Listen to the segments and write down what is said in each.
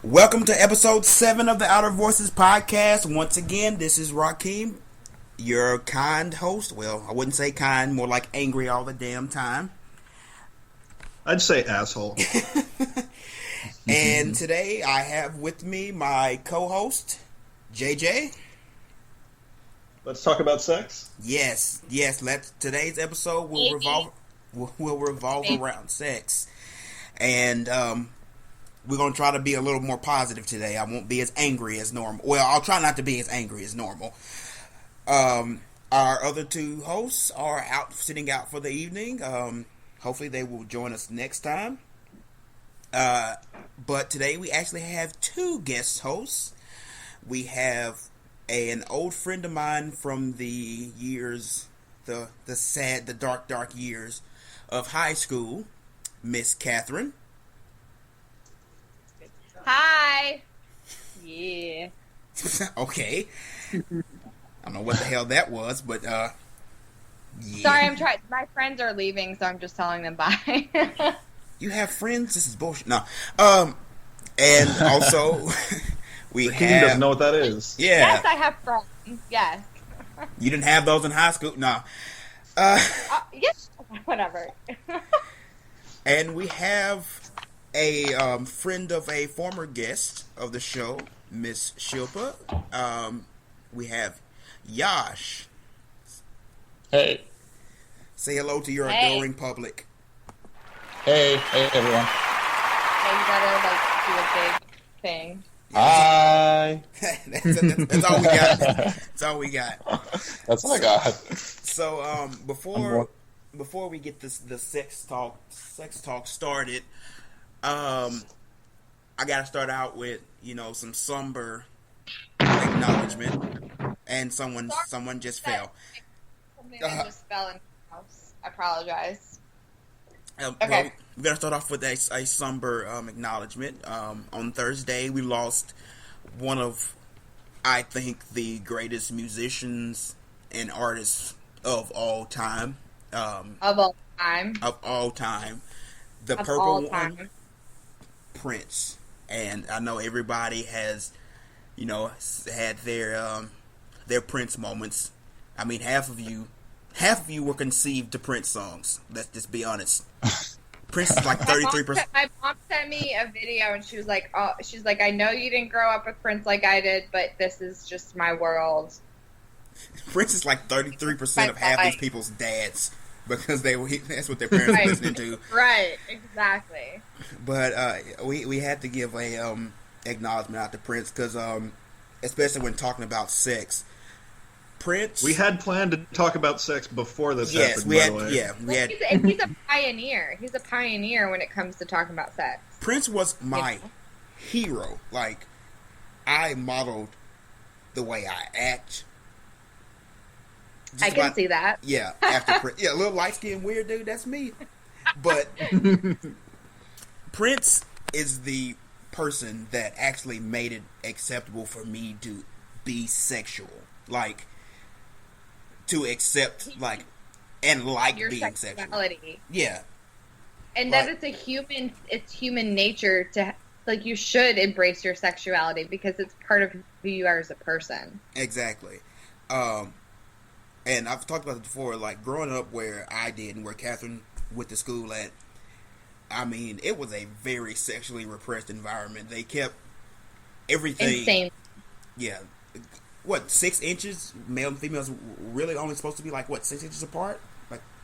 Welcome to episode 7 of the Outer Voices podcast. Once again, this is Rakeem, your kind host. Well, I wouldn't say kind, more like angry all the damn time. I'd say asshole. And today I have with me my co-host, JJ. Let's talk about sex? Yes. Today's episode will revolve around sex. And we're going to try to be a little more positive today. I won't be as angry as normal. Well, I'll try not to be as angry as normal. Our other two hosts are sitting out for the evening. Hopefully they will join us next time. But today we actually have two guest hosts. We have an old friend of mine from the years, the dark years of high school, Miss Katherine. Hi. Yeah. Okay. I don't know what the hell that was, but yeah. Sorry, I'm trying. My friends are leaving, so I'm just telling them bye. You have friends? This is bullshit. No. And also we doesn't know what that is. Yeah. Yes, I have friends. Yes. You didn't have those in high school? No. Yes. Whatever. And we have a friend of a former guest of the show, Miss Shilpa. We have Yash. Hey. Say hello to your adoring public. Hey everyone. Okay, you gotta do a big thing. Hi. That's all we got. That's all we got. That's all I got. So before we get the sex talk started, I gotta start out with some somber acknowledgement, and someone just fell. Something that just fell in the house. I apologize. Okay. Okay. We're gonna start off with a somber acknowledgement. On Thursday, we lost one of, I think, the greatest musicians and artists of all time. Of all time. The purple one, Prince. And I know everybody has, had their Prince moments. I mean, half of you were conceived to Prince songs. Let's just be honest. Prince is like 33%. My mom sent me a video, and she was like, I know you didn't grow up with Prince like I did, but this is just my world. Prince is like 33% of half these people's dads, because that's what their parents were listening to. Right, exactly. But we had to give a acknowledgement out to Prince, because especially when talking about sex, Prince. We had planned to talk about sex before this happened. He's a pioneer. He's a pioneer when it comes to talking about sex. Prince was my hero. Like, I modeled the way I act. I can see that. Yeah, after Prince. Yeah, a little light-skinned weird dude, that's me. But Prince is the person that actually made it acceptable for me to be sexual. Like, to accept, and your being sexuality. sexual. Yeah. And that it's human nature to, you should embrace your sexuality because it's part of who you are as a person. Exactly. And I've talked about it before, growing up where I did and where Katherine went to school at, I mean, it was a very sexually repressed environment. They kept everything... Insane. Yeah. 6 inches? Male and females really only supposed to be 6 inches apart?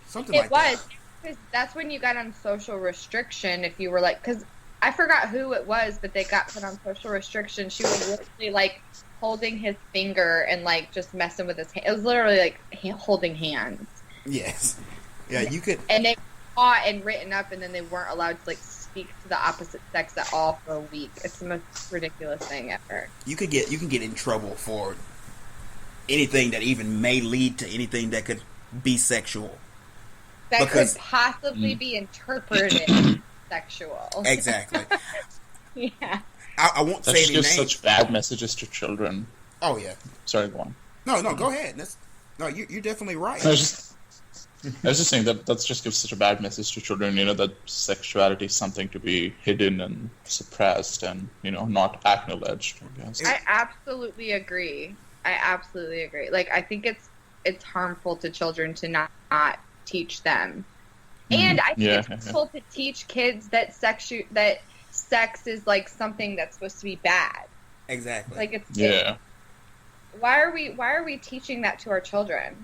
Something like that. It was. Because that's when you got on social restriction. If you were because I forgot who it was, but they got put on social restriction. She was literally holding his finger and just messing with his hand. It was literally holding hands. Yes. Yeah, you could. And they caught and written up, and then they weren't allowed to speak to the opposite sex at all for a week. It's the most ridiculous thing ever. You can get in trouble for anything that even may lead to anything that could be sexual. That could possibly be interpreted sexual. Exactly. Yeah. I won't say any names. Such bad messages to children. Oh yeah. Sorry, go on. No, go ahead. You're definitely right. I I was just saying that just gives such a bad message to children, that sexuality is something to be hidden and suppressed and, not acknowledged, I guess. I absolutely agree. Like, I think it's harmful to children to not teach them. And I think it's harmful to teach kids that sex is, like, something that's supposed to be bad. Exactly. Like, why are we teaching that to our children?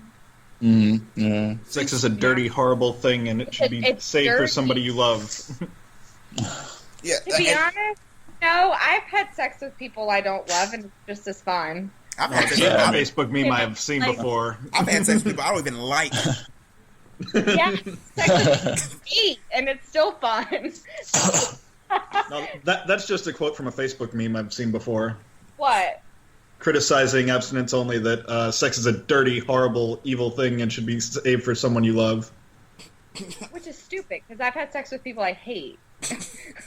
Yeah. Sex is a dirty, horrible thing, and it should be saved for somebody you love. Yeah. To be honest, no, I've had sex with people I don't love, and it's just as fun. I've had sex a Facebook meme I've seen before. I've had sex with people I don't even like. Yeah, sex is sweet, and it's still fun. No, that's just a quote from a Facebook meme I've seen before. What? Criticizing abstinence only, that sex is a dirty, horrible, evil thing and should be saved for someone you love. Which is stupid, because I've had sex with people I hate.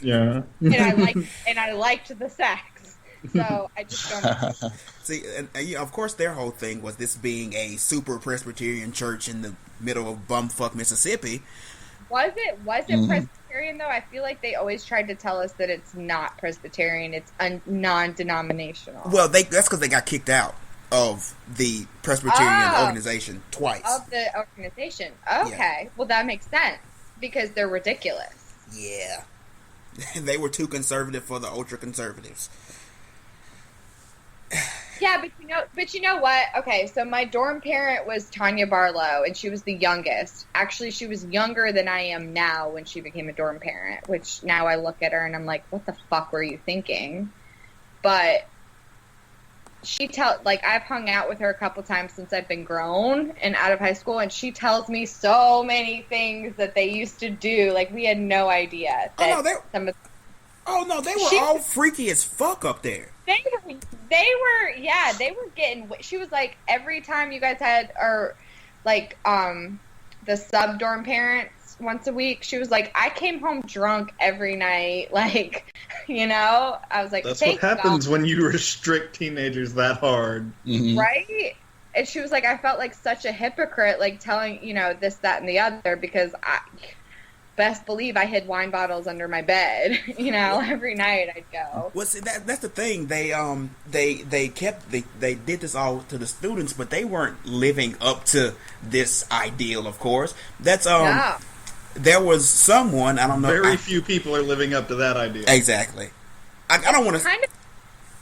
Yeah. and I liked the sex. So I just don't. See, and of course, their whole thing was this being a super Presbyterian church in the middle of bumfuck Mississippi. Was it Presbyterian though? I feel like they always tried to tell us that it's not Presbyterian. It's non-denominational. Well, that's because they got kicked out of the Presbyterian organization twice. Of the organization. Okay. Yeah. Well, that makes sense because they're ridiculous. Yeah. They were too conservative for the ultra conservatives. Yeah, but you know what? Okay, so my dorm parent was Tanya Barlow, and she was the youngest. Actually, she was younger than I am now when she became a dorm parent, which now I look at her and I'm like, what the fuck were you thinking? But I've hung out with her a couple times since I've been grown and out of high school, and she tells me so many things that they used to do. Like, we had no idea. They were all freaky as fuck up there. They were getting, she was like, every time you guys had, or like, the sub dorm parents once a week, she was like, I came home drunk every night, like, I was like, that's what happens when you restrict teenagers that hard. Mm-hmm. Right? And she was like, I felt like such a hypocrite, like telling, this, that, and the other, because best believe I hid wine bottles under my bed. Every night I'd go. Well, see, that's the thing. They did this all to the students, but they weren't living up to this ideal. Of course, that's No. There was someone, I don't know. Very few people are living up to that idea. Exactly. I don't want to.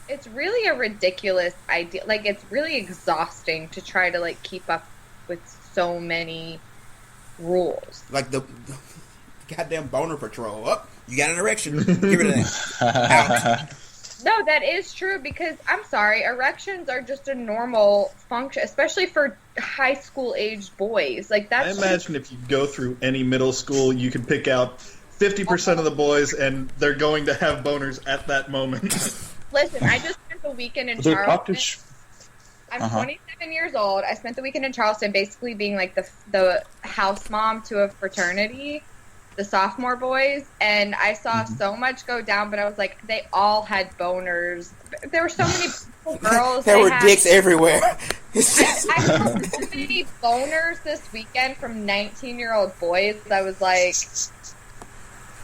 It's really a ridiculous idea. Like, it's really exhausting to try to like keep up with so many rules. Like the goddamn boner patrol. Oh, you got an erection. Give it a out. No, that is true, because I'm sorry, erections are just a normal function, especially for high school aged boys. Like, that's. I imagine if you go through any middle school, you can pick out 50% of the boys, and they're going to have boners at that moment. Listen, I just spent the weekend in Charleston. I'm 27 years old. I spent the weekend in Charleston basically being like the house mom to a fraternity, the sophomore boys, and I saw so much go down, but I was like, they all had boners. There were so many girls. There were dicks everywhere. I saw so many boners this weekend from 19-year-old boys. I was like,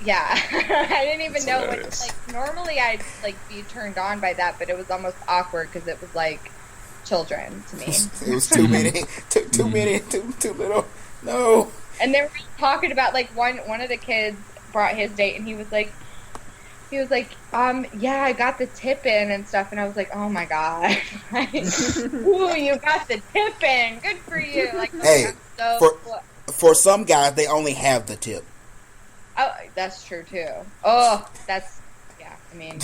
yeah. I didn't even know what, like, normally I'd like be turned on by that, but it was almost awkward because it was like children to me. It was too many, too many, too little. No. And they were talking about, like, one of the kids brought his date, and he was like, yeah, I got the tip in and stuff, and I was like, oh my god, like, ooh, you got the tip in, good for you. Like, hey, for some guys, they only have the tip. Oh, that's true too. Oh, that's, yeah. I mean,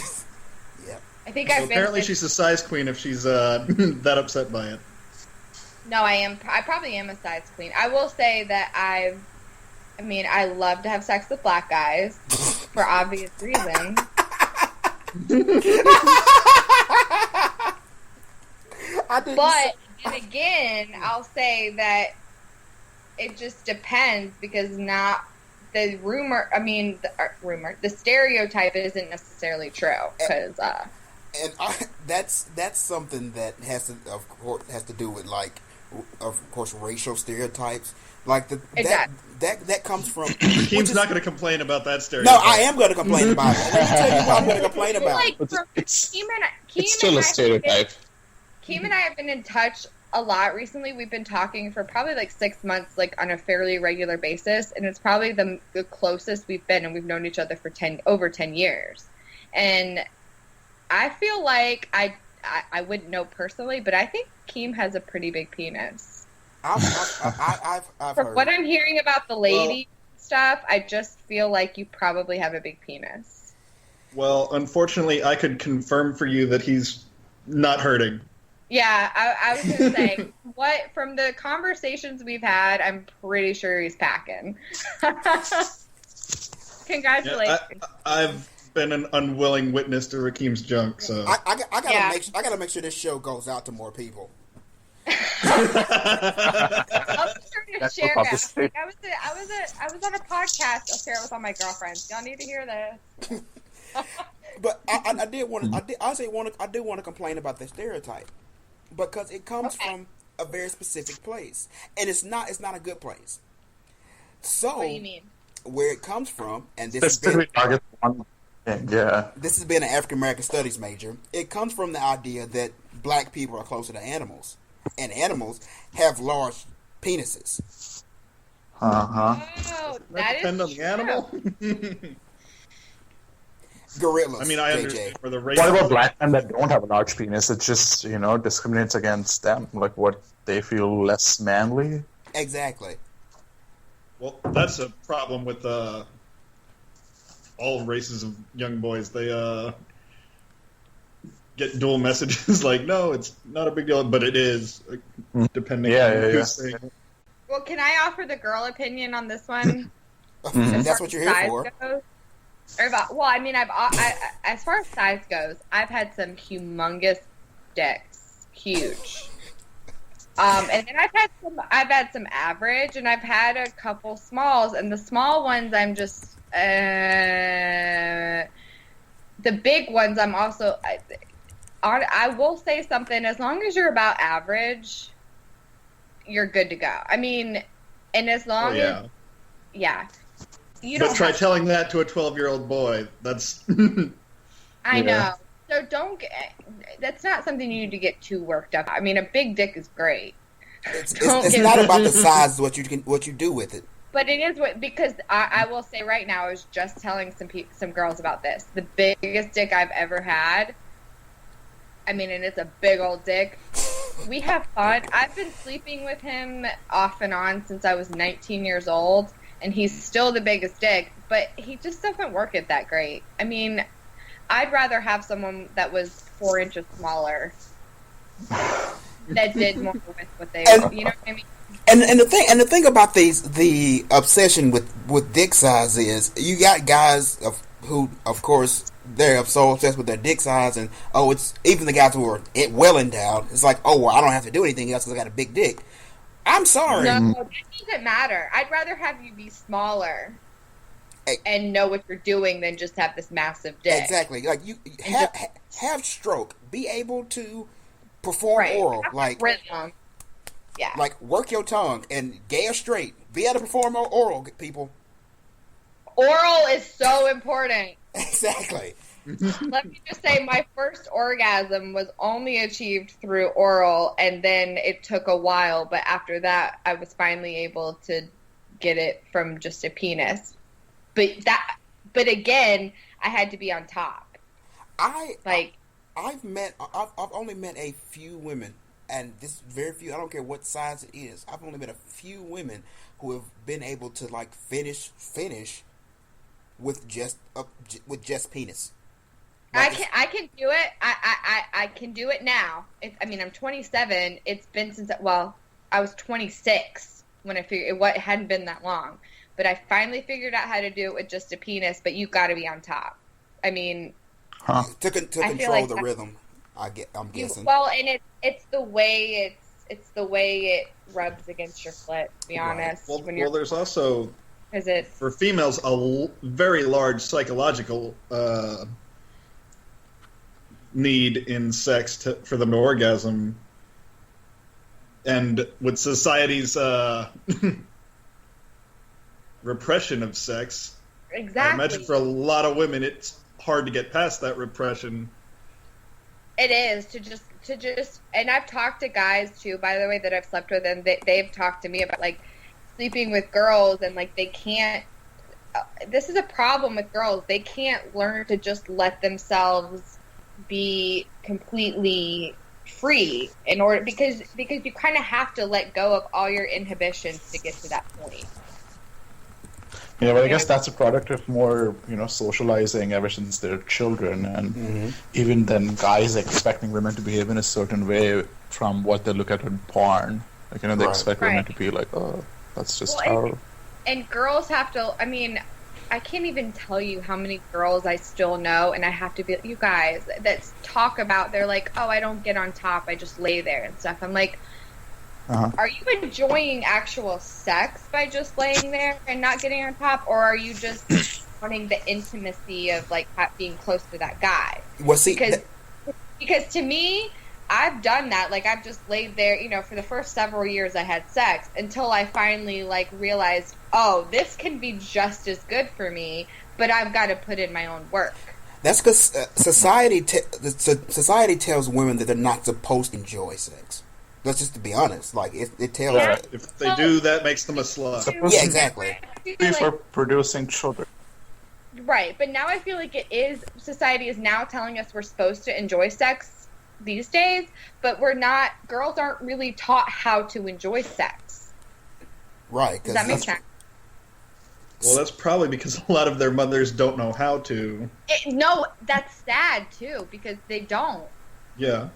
yeah. I think so apparently she's a size queen if she's that upset by it. No, I am. I probably am a size queen. I will say that I love to have sex with black guys for obvious reasons. But and again, I'll say that it just depends, because not the rumor. I mean, the stereotype isn't necessarily true, because. That's something that has to do with, like, of course, racial stereotypes. Like Exactly. that comes from. Keem's not going to complain about that stereotype. No, I am going to complain about it. Let me tell you what I'm going to complain about. Like, It's still a stereotype. Keem and I have been in touch a lot recently. We've been talking for probably like 6 months, like on a fairly regular basis, and it's probably the closest we've been, and we've known each other for over 10 years. And I feel like I wouldn't know personally, but I think Keem has a pretty big penis. I've From heard. what I'm hearing about the lady stuff, I just feel like you probably have a big penis. Well, unfortunately, I could confirm for you that he's not hurting. Yeah, I was going to say, from the conversations we've had, I'm pretty sure he's packing. Congratulations. Yeah, I've been an unwilling witness to Rakeem's junk, so I gotta make sure this show goes out to more people. I'll be sure to share it. I was on a podcast. I'll share it with all my girlfriends. Y'all need to hear this. But I do want to complain about the stereotype because it comes from a very specific place, and it's not a good place. So What do you mean? where it comes from, and this Specifically target one thing, yeah. this has been an African American studies major. It comes from the idea that black people are closer to animals, and animals have large penises. Oh, that depend on is the animal. Gorillas. I mean, I JJ. understand for the race. What about black men that don't have a large penis? It just, discriminates against them, like what they feel less manly. Exactly. Well, that's a problem with all races of young boys. They get dual messages like, no, it's not a big deal, but it is, depending on who's saying it. Well, can I offer the girl opinion on this one? That's what you're here for. As far as size goes, I've had some humongous dicks, huge. And then I've had some average, and I've had a couple smalls, and the small ones I'm just the big ones I'm also I will say something, as long as you're about average, you're good to go. I mean, and as long as you don't try telling that to a 12-year-old boy. That's I know. So that's not something you need to get too worked up. I mean, a big dick is great. It's not about the size, what you do with it. But it is because I will say right now, I was just telling some girls about this. The biggest dick I've ever had. I mean, and it's a big old dick. We have fun. I've been sleeping with him off and on since I was 19 years old, and he's still the biggest dick, but he just doesn't work it that great. I mean, I'd rather have someone that was 4 inches smaller that did more with what they, you know what I mean? And the thing about the obsession with dick size is you got guys who, of course, they're so obsessed with their dick size, and it's even the guys who are well endowed. It's like, well, I don't have to do anything else because I got a big dick. I'm sorry. No, that doesn't matter. I'd rather have you be smaller and know what you're doing than just have this massive dick. Exactly. Like you have stroke, be able to perform oral, like rhythm. Yeah. Like work your tongue and gay or straight, be able to perform oral, people. Oral is so important. Exactly. Let me just say, my first orgasm was only achieved through oral, and then it took a while, but after that, I was finally able to get it from just a penis. But again, I had to be on top. I've only met a few women, and this is very few. I don't care what size it is. I've only met a few women who have been able to like finish with just penis. Like I can do it. I can do it now. I'm 27. It's been since I was 26 when I figured it hadn't been that long. But I finally figured out how to do it with just a penis. But you got to be on top. I mean, to control the rhythm. I'm guessing. And it's the way the way it rubs against your clit. To be honest. Well, there's also for females a very large psychological need in sex for them to orgasm, and with society's repression of sex. Exactly. I imagine for a lot of women, it's hard to get past that repression. It is to just, and I've talked to guys too, by the way, that I've slept with, and they've talked to me about like sleeping with girls, and like they can't. This is a problem with girls. They can't learn to just let themselves be completely free in order because you kind of have to let go of all your inhibitions to get to that point. Yeah, but I guess that's a product of more, socializing ever since they're children, and even then, guys expecting women to behave in a certain way from what they look at in porn. Like, they expect women to be like, oh, that's just how. And girls have to. I mean, I can't even tell you how many girls I still know, and I have to be you guys that talk about. They're like, oh, I don't get on top. I just lay there and stuff. I'm like. Are you enjoying actual sex by just laying there and not getting on top, or are you just wanting the intimacy of like being close to that guy? Well, see, because to me, I've done that. Like I've just laid there, for the first several years I had sex until I finally like realized, oh, this can be just as good for me, but I've got to put in my own work. That's because society tells women that they're not supposed to enjoy sex. That's just to be honest. Like it tells. Yeah, if they do, that makes them a slut. Yeah, exactly. For producing children. Right, but now I feel like society is now telling us we're supposed to enjoy sex these days, but we're not. Girls aren't really taught how to enjoy sex. Right. Does that make sense? Well, that's probably because a lot of their mothers don't know how to. No, that's sad too because they don't. Yeah.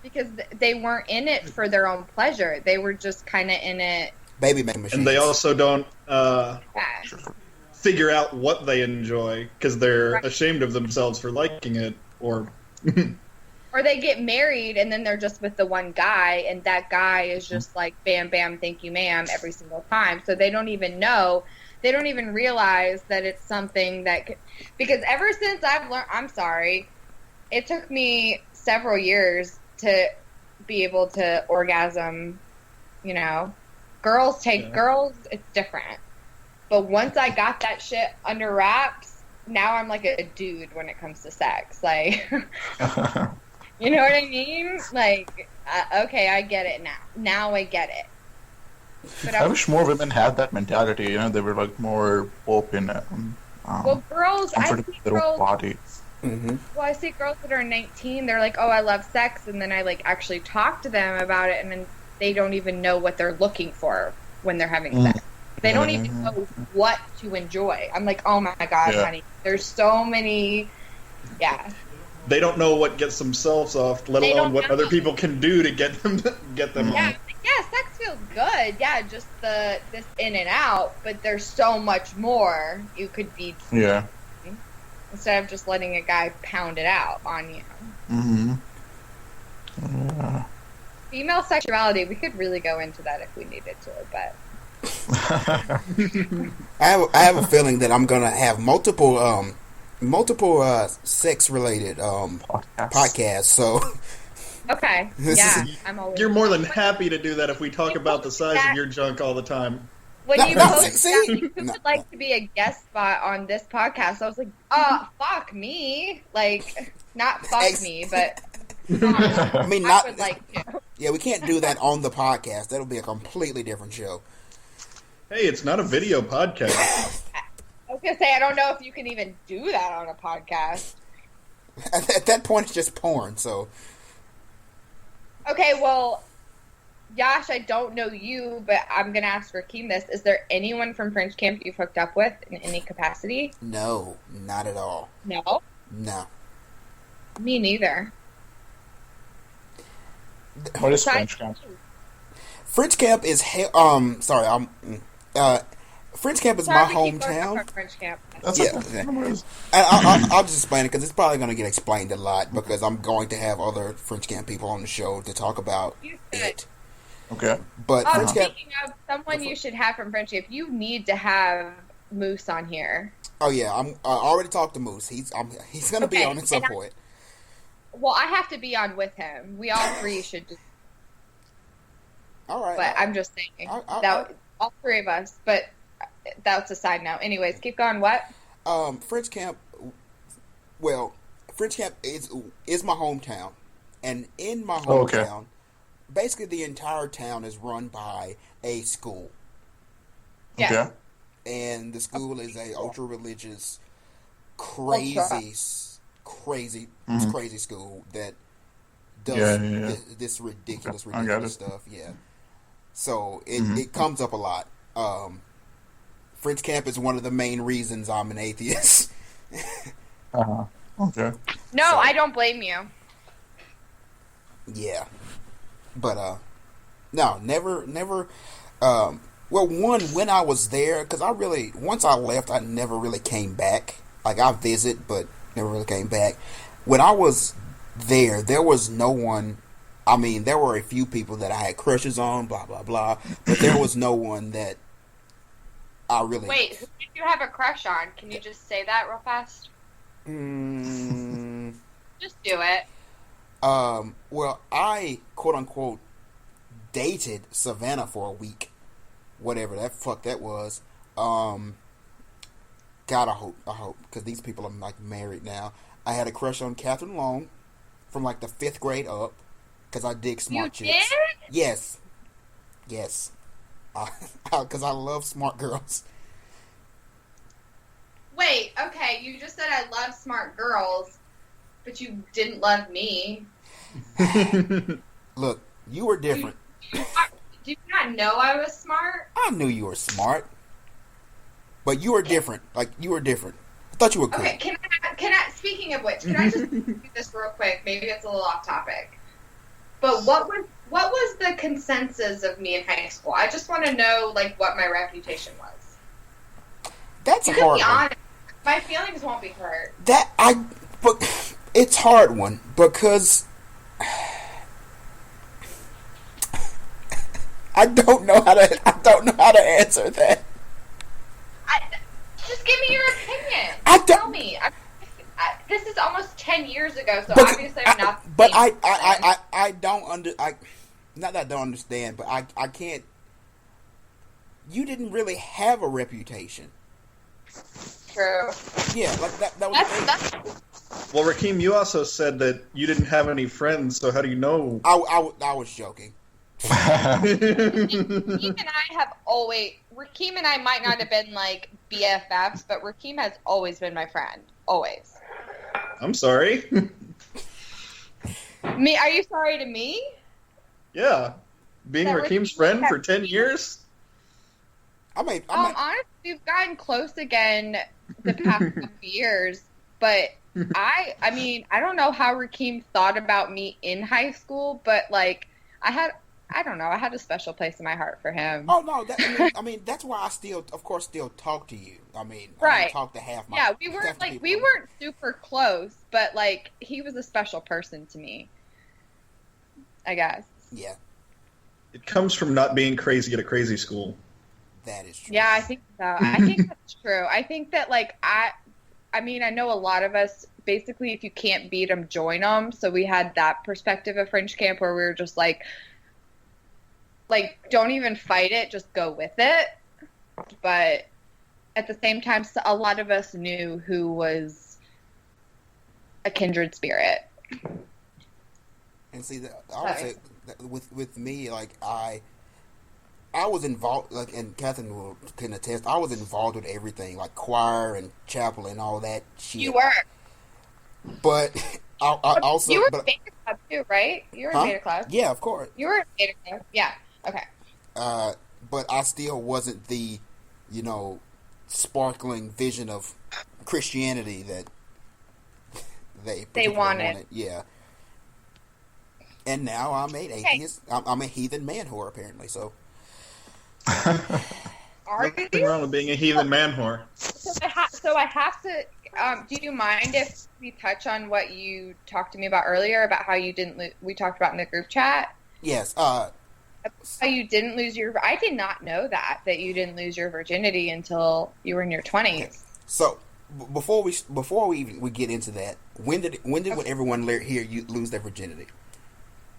Because they weren't in it for their own pleasure. They were just kind of in it. Baby making machines. And they also don't figure out what they enjoy because they're ashamed of themselves for liking it. Or they get married and then they're just with the one guy and that guy is just like, bam, bam, thank you, ma'am, every single time. So they don't even know. They don't even realize that it's something that... Because ever since I've learned... I'm sorry. It took me several years to be able to orgasm, Girls, it's different. But once I got that shit under wraps, now I'm like a dude when it comes to sex. Like, you know what I mean? Like, okay, I get it now. Now I get it. But I wish more women had that mentality, they were like more open. Well, girls, I see girls... body. Mm-hmm. Well, I see girls that are 19, they're like, oh, I love sex, and then I, like, actually talk to them about it, and then they don't even know what they're looking for when they're having sex. They don't even know what to enjoy. I'm like, oh, my God, honey, there's so many, They don't know what gets themselves off, let alone what other people can do to get them off. Yeah, sex feels good. Yeah, just this in and out, but there's so much more you could be doing. Yeah. Instead of just letting a guy pound it out on you. Mm-hmm. Yeah. Female sexuality, we could really go into that if we needed to, but... I have a feeling that I'm gonna have multiple sex related podcasts. So okay, I'm always. You're more than happy to do that if we talk about the size of your junk all the time. When you posted that you would like to be a guest spot on this podcast, I was like, fuck me. Like, not fuck me, but I mean, not would like to. Yeah, we can't do that on the podcast. That'll be a completely different show. Hey, it's not a video podcast. I was gonna say, I don't know if you can even do that on a podcast. At that point, it's just porn, so. Okay, well, Yash, I don't know you, but I'm going to ask Rakeem this. Is there anyone from French camp you've hooked up with in any capacity? No, not at all. No? No. Me neither. What is French camp? French camp is French camp is my hometown. French camp. I'll just explain it because it's probably going to get explained a lot because I'm going to have other French camp people on the show to talk about it. Okay. But French camp, speaking of someone you should have from French camp, you need to have Moose on here. Oh yeah, I already talked to Moose. He's going to be on at some point. Well, I have to be on with him. We all three should just. All right. But I'm just saying that all three of us. But that's a side note. Anyways, keep going. What? French camp. Well, French camp is my hometown, and in my hometown, basically the entire town is run by a school. Yes. Okay. And the school is a ultra religious, crazy school that does this ridiculous stuff. Yeah. So it comes up a lot. French camp is one of the main reasons I'm an atheist. Okay. No, I don't blame you. Yeah. But no, never. Well, one, when I was there, because once I left, I never really came back. Like, I visit, but never really came back. When I was there was no one. I mean, there were a few people that I had crushes on, blah, blah, blah. But there was no one that I really... Wait, who did you have a crush on? Can you just say that real fast? Just do it. Well, I, quote-unquote, dated Savannah for a week. Whatever that fuck that was. God, I hope, because these people are, like, married now. I had a crush on Katherine Long from, like, the 5th grade up, because I dig smart chicks. You did? Yes. Because I love smart girls. Wait, okay, you just said I love smart girls, but you didn't love me. Look, you were different. Do you not know I was smart? I knew you were smart. But you were different. Like, you were different. I thought you were cool. Okay, can I, speaking of which, can I just do this real quick? Maybe it's a little off topic. But what was the consensus of me in high school? I just want to know, like, what my reputation was. That's you a hard be one. honest. My feelings won't be hurt. But it's a hard one because I don't know how to answer that. Just give me your opinion. Tell me. This is almost 10 years ago, so obviously I'm not. But I don't not that I don't understand, but I can't. You didn't really have a reputation. True. Yeah, like that was the thing. Well, Rakeem, you also said that you didn't have any friends, so how do you know? I was joking. Rakeem and I might not have been like BFFs, but Rakeem has always been my friend. Always. I'm sorry. Me? Are you sorry to me? Yeah. Being Rakeem's friend for 10 years? Honestly, we've gotten close again the past couple years, but I don't know how Rakeem thought about me in high school, but like I had a special place in my heart for him. Oh no, that's why I still talk to you. I don't talk to half my. Yeah, we weren't super close, but like he was a special person to me, I guess. Yeah. It comes from not being crazy at a crazy school. That is true. Yeah, I think so. I think that's true. I think that like I know a lot of us basically, if you can't beat them, join them. So we had that perspective of French camp where we were just like, don't even fight it, just go with it. But at the same time, a lot of us knew who was a kindred spirit. And see, I would say that with me, like I was involved, like, and Catherine can attest, I was involved with everything, like choir and chapel and all that shit. You were. But I also... You were in Beta Club too, right? You were in Beta Club. Yeah, of course. You were in Beta Club. Yeah. Okay. But I still wasn't the, sparkling vision of Christianity that they wanted. Yeah. And now I'm an atheist. I'm a heathen man whore, apparently, so... Are Nothing you? wrong with being a heathen man whore. So I have to. Do you mind if we touch on what you talked to me about earlier about how you didn't? We talked about in the group chat. Yes. How you didn't lose your? I did not know that you didn't lose your virginity until you were in your 20s. Okay. So before we get into that, when did everyone hear you lose their virginity?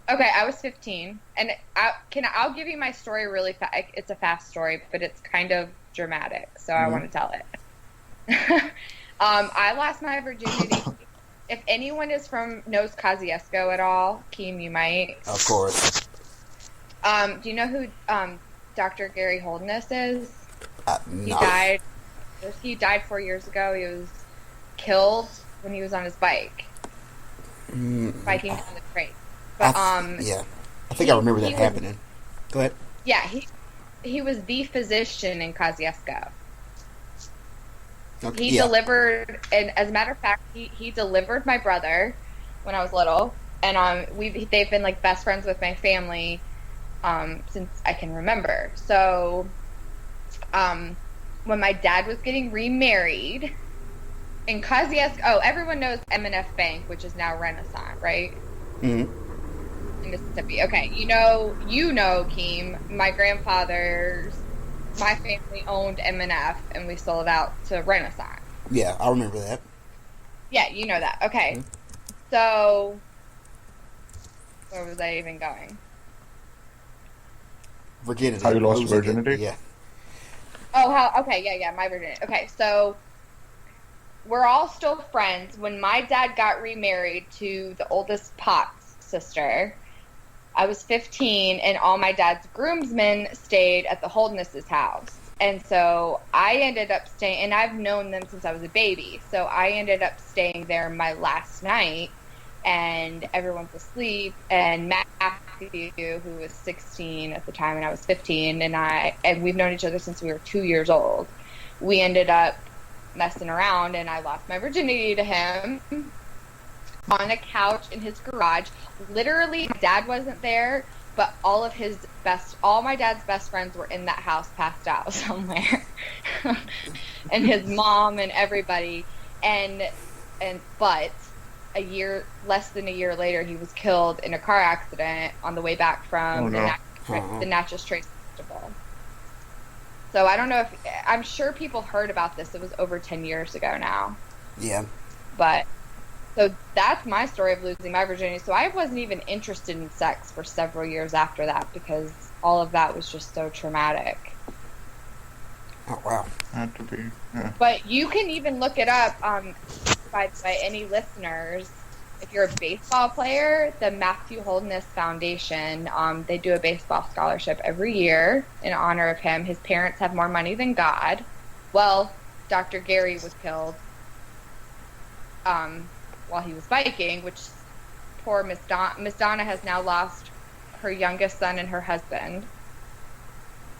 Okay, I was 15, and I'll give you my story really fast. It's a fast story, but it's kind of dramatic, so I want to tell it. I lost my virginity. If anyone knows Kosciuszko at all, Keem, you might. Of course. Do you know who Dr. Gary Holdness is? No. He died 4 years ago. He was killed when he was on his bike, biking down the trail. But yeah, I think I remember that happening. Go ahead. Yeah, he was the physician in Kosciuszko. Okay, He delivered, and as a matter of fact, he delivered my brother when I was little, and they've been like best friends with my family since I can remember. So, when my dad was getting remarried in Kosciuszko, everyone knows M&F Bank, which is now Renaissance, right? Mm-hmm. In Mississippi. Okay, you know, Keem, my family owned M&F, and we sold out to Renaissance. Yeah, I remember that. Yeah, you know that. Okay. Mm-hmm. So, where was I even going? Virginity. How you lost virginity? Yeah. Oh, okay, yeah, my virginity. Okay, so we're all still friends. When my dad got remarried to the oldest Pop's sister, I was 15, and all my dad's groomsmen stayed at the Holdness's house. And so I ended up staying, and I've known them since I was a baby. So I ended up staying there my last night, and everyone's asleep. And Matthew, who was 16 at the time, and I was 15, and we've known each other since we were 2 years old. We ended up messing around, and I lost my virginity to him on a couch in his garage. Literally, my dad wasn't there, but all my dad's best friends were in that house, passed out somewhere, and his mom and everybody. But less than a year later, he was killed in a car accident on the way back from the Natchez Trace Festival. So I don't know I'm sure people heard about this. It was over 10 years ago now. Yeah. But so that's my story of losing my virginity. So I wasn't even interested in sex for several years after that, because all of that was just so traumatic. Oh, wow. Had to be, yeah. But you can even look it up by any listeners. If you're a baseball player, the Matthew Holdness Foundation, they do a baseball scholarship every year in honor of him. His parents have more money than God. Well, Dr. Gary was killed while he was biking, which poor Miss Donna has now lost her youngest son and her husband.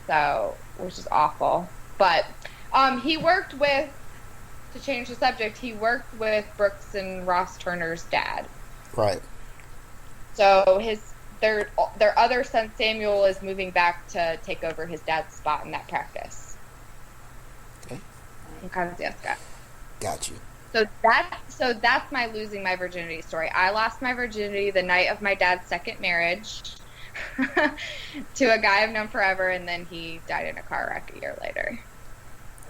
So, which is awful. But he worked with, to change the subject, he worked with Brooks and Ross Turner's dad. Right. So their other son Samuel is moving back to take over his dad's spot in that practice. Okay. In Kosciuszko. Got you. So that's my losing my virginity story. I lost my virginity the night of my dad's second marriage to a guy I've known forever, and then he died in a car wreck a year later.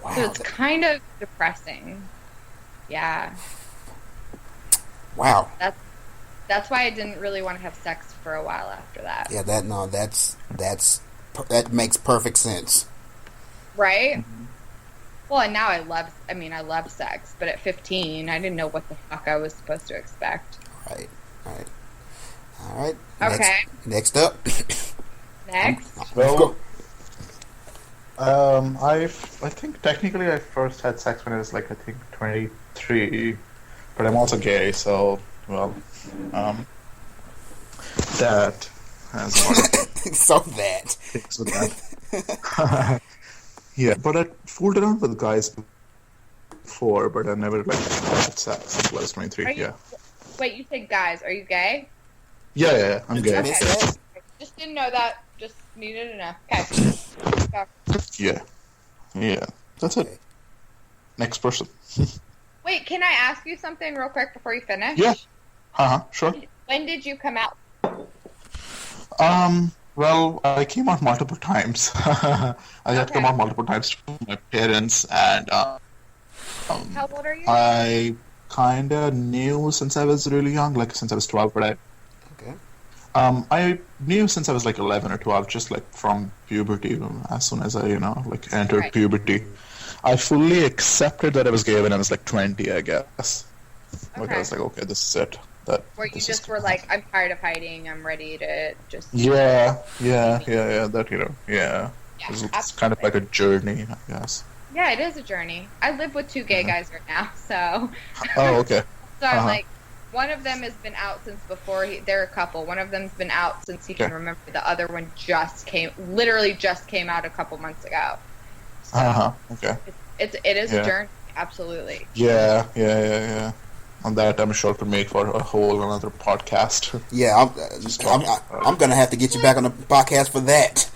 Wow. So it's kind of depressing. Yeah. Wow. That's why I didn't really want to have sex for a while after that. Yeah, that makes perfect sense. Right? Mm-hmm. Well, and now I love sex, but at 15, I didn't know what the fuck I was supposed to expect. Right. All right. Okay. Next up. Next. Well, I think technically I first had sex when I was 23, but I'm also gay, so that has one. So that. Things with that. Yeah, but I fooled around with guys before, but I never had sex until I was 23. Wait, you said guys? Are you gay? Yeah, I'm gay. Okay. Just didn't know that. Just needed to know. Okay. Yeah. That's it. Next person. Wait, can I ask you something real quick before you finish? Yeah. Sure. When did you come out? Well, I came out multiple times. I had to come out multiple times to my parents, and how old are you? I kind of knew since I was really young, since I was 12, but I knew since I was like 11 or 12, just like from puberty, as soon as I, like entered Right. puberty. I fully accepted that I was gay when I was like 20, I guess. Like, I was like, okay, this is it. Where you just were like, I'm tired of hiding. I'm ready to just. Yeah. That, yeah. Yeah, It's kind of like a journey, I guess. Yeah, it is a journey. I live with two gay guys right now, so. Oh, okay. So I'm like, one of them has been out since before they're a couple. One of them's been out since he can remember. The other one literally just came out a couple months ago. So Okay. It is a journey, absolutely. Yeah. On that, I'm sure to make for a whole another podcast. Yeah, I'm gonna have to get you back on the podcast for that.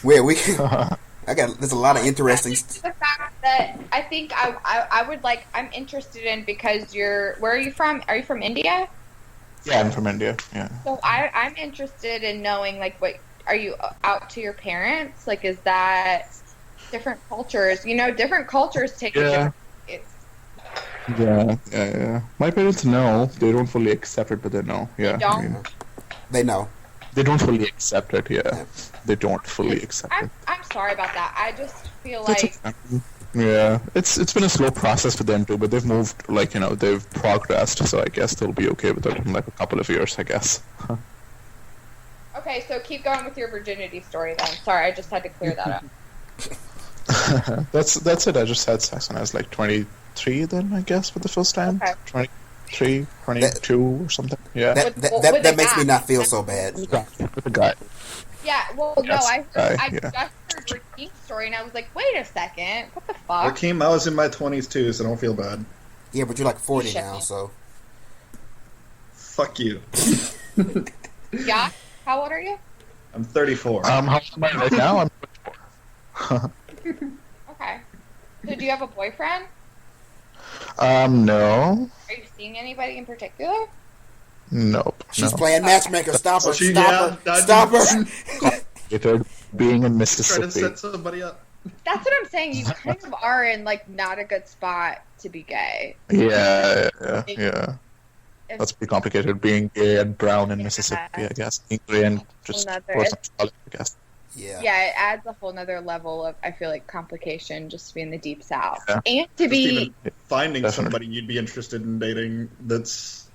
Where we there's a lot of interesting. The fact that I think I would like, I'm interested in, because where are you from? Are you from India? Yeah, I'm from India. Yeah. So I'm interested in knowing, like, what are you out to your parents? Like, is that different cultures? Different cultures take a different. Yeah. My parents know. They don't fully accept it, but they know. Yeah. They know. They don't fully accept it. Yeah. They don't fully accept it. I'm sorry about that. I just feel like. Yeah, it's been a slow process for them too, but they've moved, like, they've progressed, so I guess they'll be okay with it in like a couple of years, I guess. Okay, so keep going with your virginity story then. Sorry, I just had to clear that up. That's it. I just had sex when I was like 23 then, I guess, for the first time. Okay. 23, 22 or something. Yeah. That makes me not feel so bad. With a guy. Yeah, well, no, I just heard Rakeem's story, and I was like, wait a second, what the fuck? Rakeem, I was in my 20s too, so don't feel bad. Yeah, but you're like 40 now, so. Fuck you. Yeah? How old are you? I'm 34. How old am I right now? I'm 24. Okay. So do you have a boyfriend? No. Are you seeing anybody in particular? Nope. She's playing matchmaker. Stop her. Stop her. Being in Mississippi. Trying to set somebody up. That's what I'm saying. You kind of are in, like, not a good spot to be gay. Yeah. That's pretty complicated. Being gay and brown in Mississippi, I guess. Being gay and just person of color, I guess. Yeah, it adds a whole nother level of, I feel like, complication just to be in the deep south. Yeah. And to be finding somebody you'd be interested in dating that's.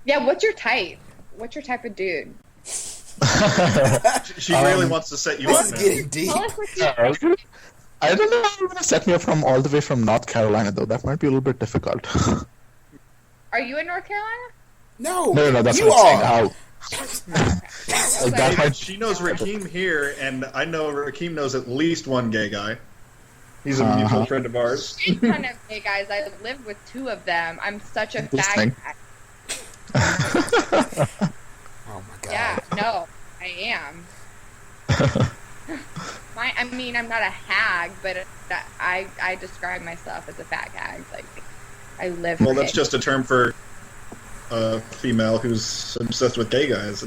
Yeah, what's your type? What's your type of dude? She really wants to set you up. It's getting deep. I don't know if you're going to set me up from all the way from North Carolina, though. That might be a little bit difficult. Are you in North Carolina? No, that's you what I'm are. She knows Rakeem here, and I know Rakeem knows at least one gay guy. He's a mutual friend of ours. A ton of gay guys. I live with two of them. I'm such a fag guy. Oh my god. Yeah, no, I am. I'm not a hag, but I describe myself as a fat hag. Like, I live. Well, that's just a term for a female who's obsessed with gay guys.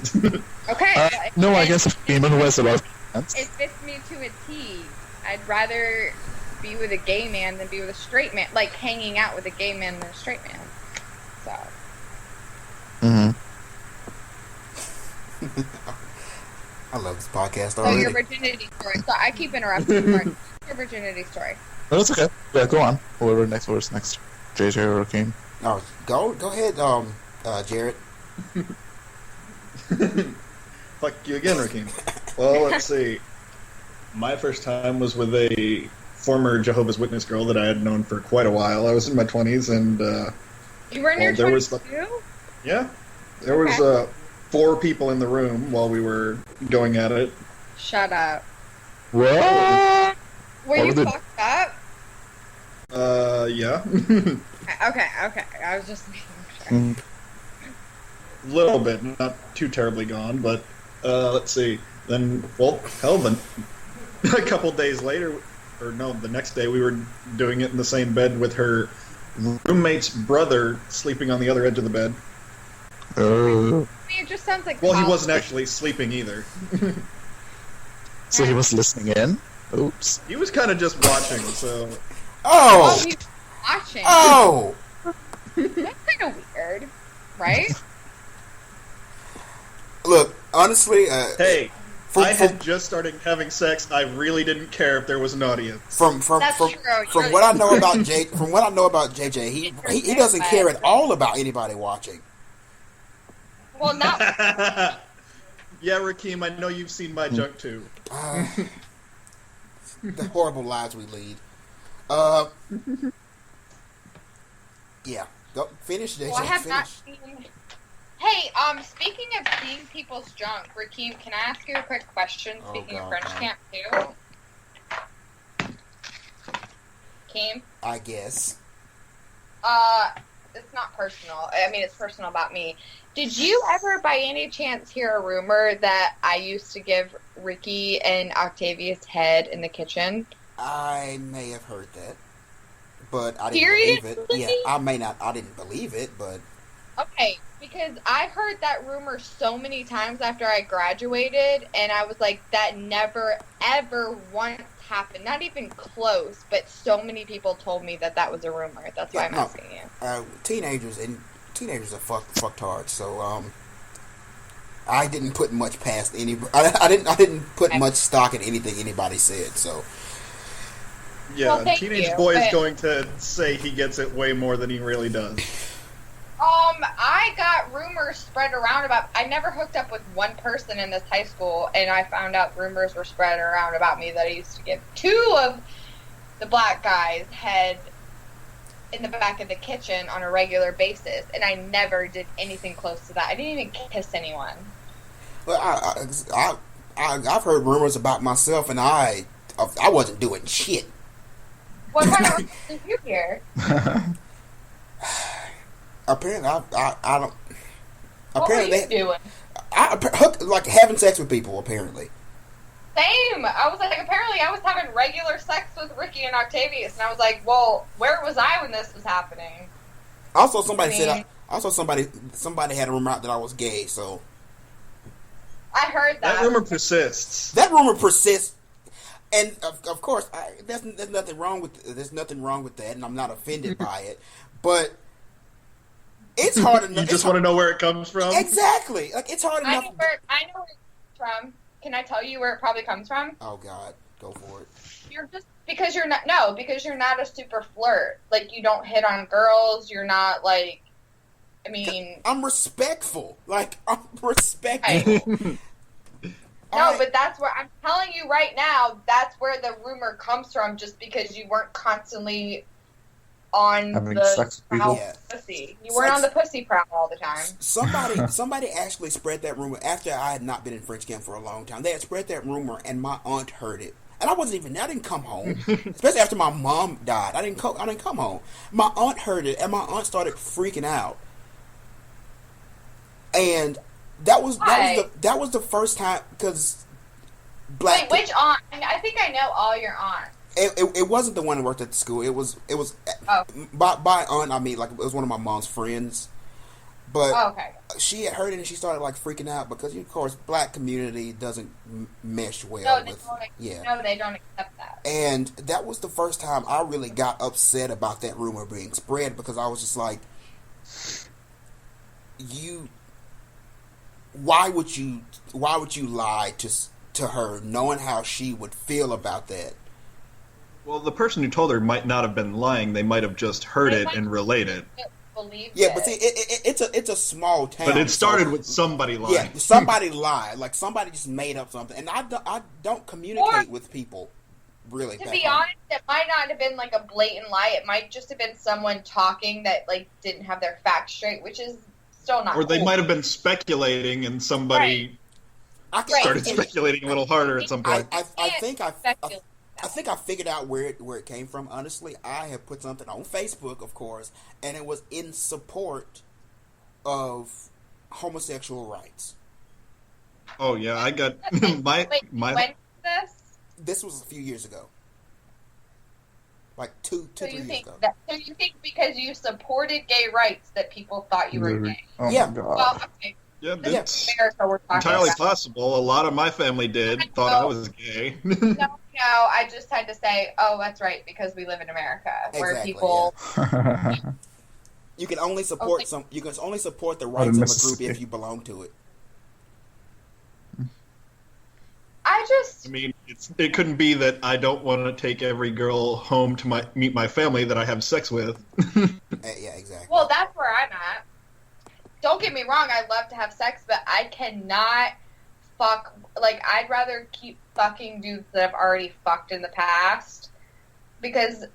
Okay. No, I guess a female who has a lot of friends. It fits me to a T. I'd rather be with a gay man than be with a straight man. Like, hanging out with a gay man than a straight man. So. I love this podcast So already. your virginity story. So I keep interrupting. Your virginity story. No, that's okay. Yeah, go on. Whoever's next. JJ or Rakeem. Oh, go ahead, Jared. Fuck you again, Rakeem. Well, let's see. My first time was with a former Jehovah's Witness girl that I had known for quite a while. I was in my 20s, and you were in your 20s too? Yeah, there was 4 people in the room while we were going at it. Shut up. What? Were you fucked up? Yeah. Okay. I was just making sure. A little bit, not too terribly gone, but let's see. Then, a couple days later, or no, the next day, we were doing it in the same bed with her roommate's brother sleeping on the other edge of the bed. It just sounds like. Well, he wasn't actually sleeping either. So he was listening in? Oops. He was kind of just watching, so. Oh! He's watching. Oh! That's kind of weird, right? honestly, hey, I had just started having sex. I really didn't care if there was an audience. From what I know about JJ, he doesn't care at all about anybody watching. Well, not. Yeah, Rakeem, I know you've seen my junk too. The horrible lives we lead. Yeah. Go finish, JJ. Well, I have finish. not seen. Hey, speaking of seeing people's junk, Rakeem, can I ask you a quick question? Speaking of French camp too. Rakeem? I guess. It's not personal. I mean, it's personal about me. Did you ever, by any chance, hear a rumor that I used to give Ricky and Octavius head in the kitchen? I may have heard that, but I didn't Seriously? believe it. Yeah, I may not. I didn't believe it, but Okay, because I heard that rumor so many times after I graduated, and I was like, that never, ever once happened. Not even close, but so many people told me that was a rumor. That's why I'm asking you. Teenagers are fucked hard. So I didn't put much past anybody. I didn't put much stock in anything anybody said. So yeah, well, teenage boy is going to say he gets it way more than he really does. I got rumors spread around about. I never hooked up with one person in this high school, and I found out rumors were spread around about me that I used to give two of the black guys head in the back of the kitchen on a regular basis, and I never did anything close to that. I didn't even kiss anyone. Well, I've heard rumors about myself, and I wasn't doing shit. What kind of rumors did you hear? Apparently, I don't. What were you doing? Like having sex with people. Apparently. Same. I was like, apparently, I was having regular sex with Ricky and Octavius, and I was like, well, where was I when this was happening? Also, somebody somebody had a rumor out that I was gay. So I heard that. That rumor persists. And of course, there's nothing wrong with that, and I'm not offended by it. But it's hard enough. You just want to know where it comes from? Exactly. Like it's hard enough. I know where it comes from. Can I tell you where it probably comes from? Oh God, go for it. Because you're not a super flirt. Like, you don't hit on girls. You're not like. I mean, I'm respectful. Like, I'm respectful. No, but that's where I'm telling you right now. That's where the rumor comes from. Just because you weren't constantly on having the sex with people. pussy. You weren't on the pussy prowl all the time. Somebody actually spread that rumor after I had not been in French camp for a long time. They had spread that rumor, and my aunt heard it. And I didn't come home, especially after my mom died. I didn't come home. My aunt heard it, and my aunt started freaking out. And that was the first time, because Wait, which aunt? I think I know all your aunts. It wasn't the one who worked at the school. It was by aunt I mean, like, it was one of my mom's friends. But she had heard it and she started like freaking out because, of course, black community doesn't mesh well with. No, they don't accept that. And that was the first time I really got upset about that rumor being spread, because I was just like, why would you lie to her, knowing how she would feel about that? Well, the person who told her might not have been lying. They might have just heard it and related. But see, it's a small town. But it started with somebody lying. Yeah, somebody lied. Like, somebody just made up something. And I don't communicate with people, really. To be honest, it might not have been like a blatant lie. It might just have been someone talking that, like, didn't have their facts straight, which is still not. Or they might have been speculating, and somebody started speculating a little harder at some point. I think I figured out where it came from. Honestly, I have put something on Facebook, of course, and it was in support of homosexual rights. Oh yeah, I got my. When was this? This was a few years ago, like 3 years ago. So you think because you supported gay rights that people thought you were gay? Oh yeah. my God. Well, okay. Yeah, it's America we're talking entirely about. possible. A lot of my family thought I was gay. No, I just had to say, oh, that's right, because we live in America, where people. Yeah. You can only support You can only support the rights of a group if you belong to it. I mean, it couldn't be that I don't want to take every girl home to meet my family that I have sex with. Yeah, exactly. Well, that's where I'm at. Don't get me wrong, I love to have sex, but I cannot fuck. Like, I'd rather keep fucking dudes that I've already fucked in the past because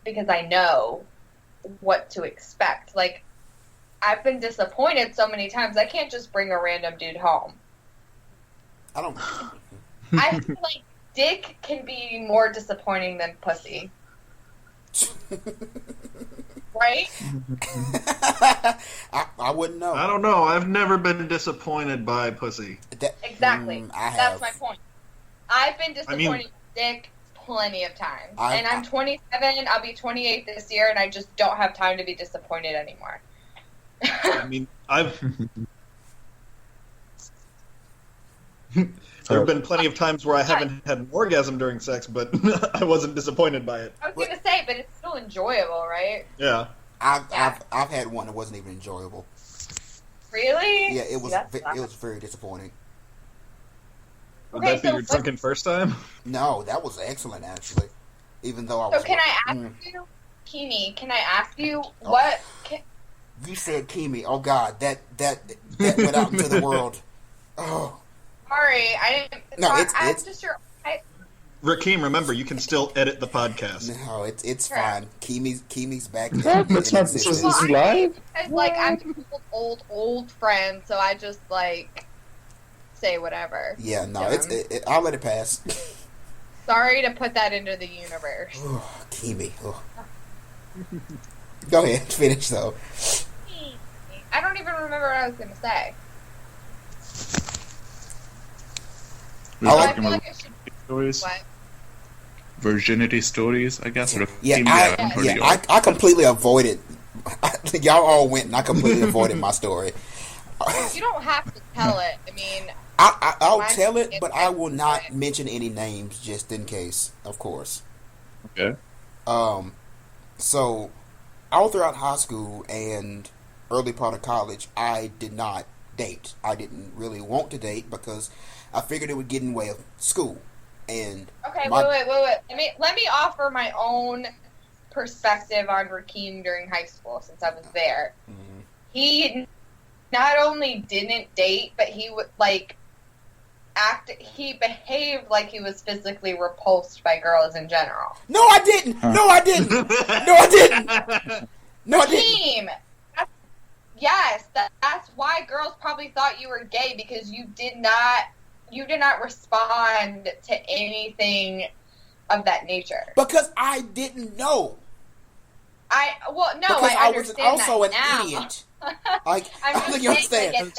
I know what to expect. Like, I've been disappointed so many times. I can't just bring a random dude home. I don't. I feel like dick can be more disappointing than pussy. Right? I wouldn't know. I don't know. I've never been disappointed by pussy. Exactly. That's my point. I've been disappointed with dick plenty of times. And I'm 27, I'll be 28 this year, and I just don't have time to be disappointed anymore. I mean, there have been plenty of times where I haven't had an orgasm during sex, but I wasn't disappointed by it. I was going to say, but it's still enjoyable, right? Yeah. I've had one that wasn't even enjoyable. Really? Yeah, it was very disappointing. Would that be your drunken first time? No, that was excellent, actually. Even though I was... So can I ask you, Kimi, what... You said Kimi. Oh, God. That went out into the world. Oh. Sorry, I didn't... No, it's just your... Rakeem, remember, you can still edit the podcast. No, it's fine. Kimi's back. This is live? Like, I'm old friend, so I just, like, say whatever. Yeah, no, I'll let it pass. Sorry to put that into the universe. Kimi. Go ahead, finish, though. I don't even remember what I was going to say. I feel like I should... Stories? What? Virginity stories, I guess. I completely avoided. Y'all all went, and I completely avoided my story. You don't have to tell it. I mean, I'll tell it, but I will not mention any names, just in case, of course. Okay. So, all throughout high school and early part of college, I did not date. I didn't really want to date because I figured it would get in the way of school. And okay, wait. Let me offer my own perspective on Rakeem during high school since I was there. Mm-hmm. He not only didn't date, but he would he behaved like he was physically repulsed by girls in general. No, I didn't. No, I didn't. No, I didn't. No, I didn't. Yes, that's why girls probably thought you were gay because you did not respond to anything of that nature. Because I didn't know. I was also an now. Idiot. Like, I don't think you understand.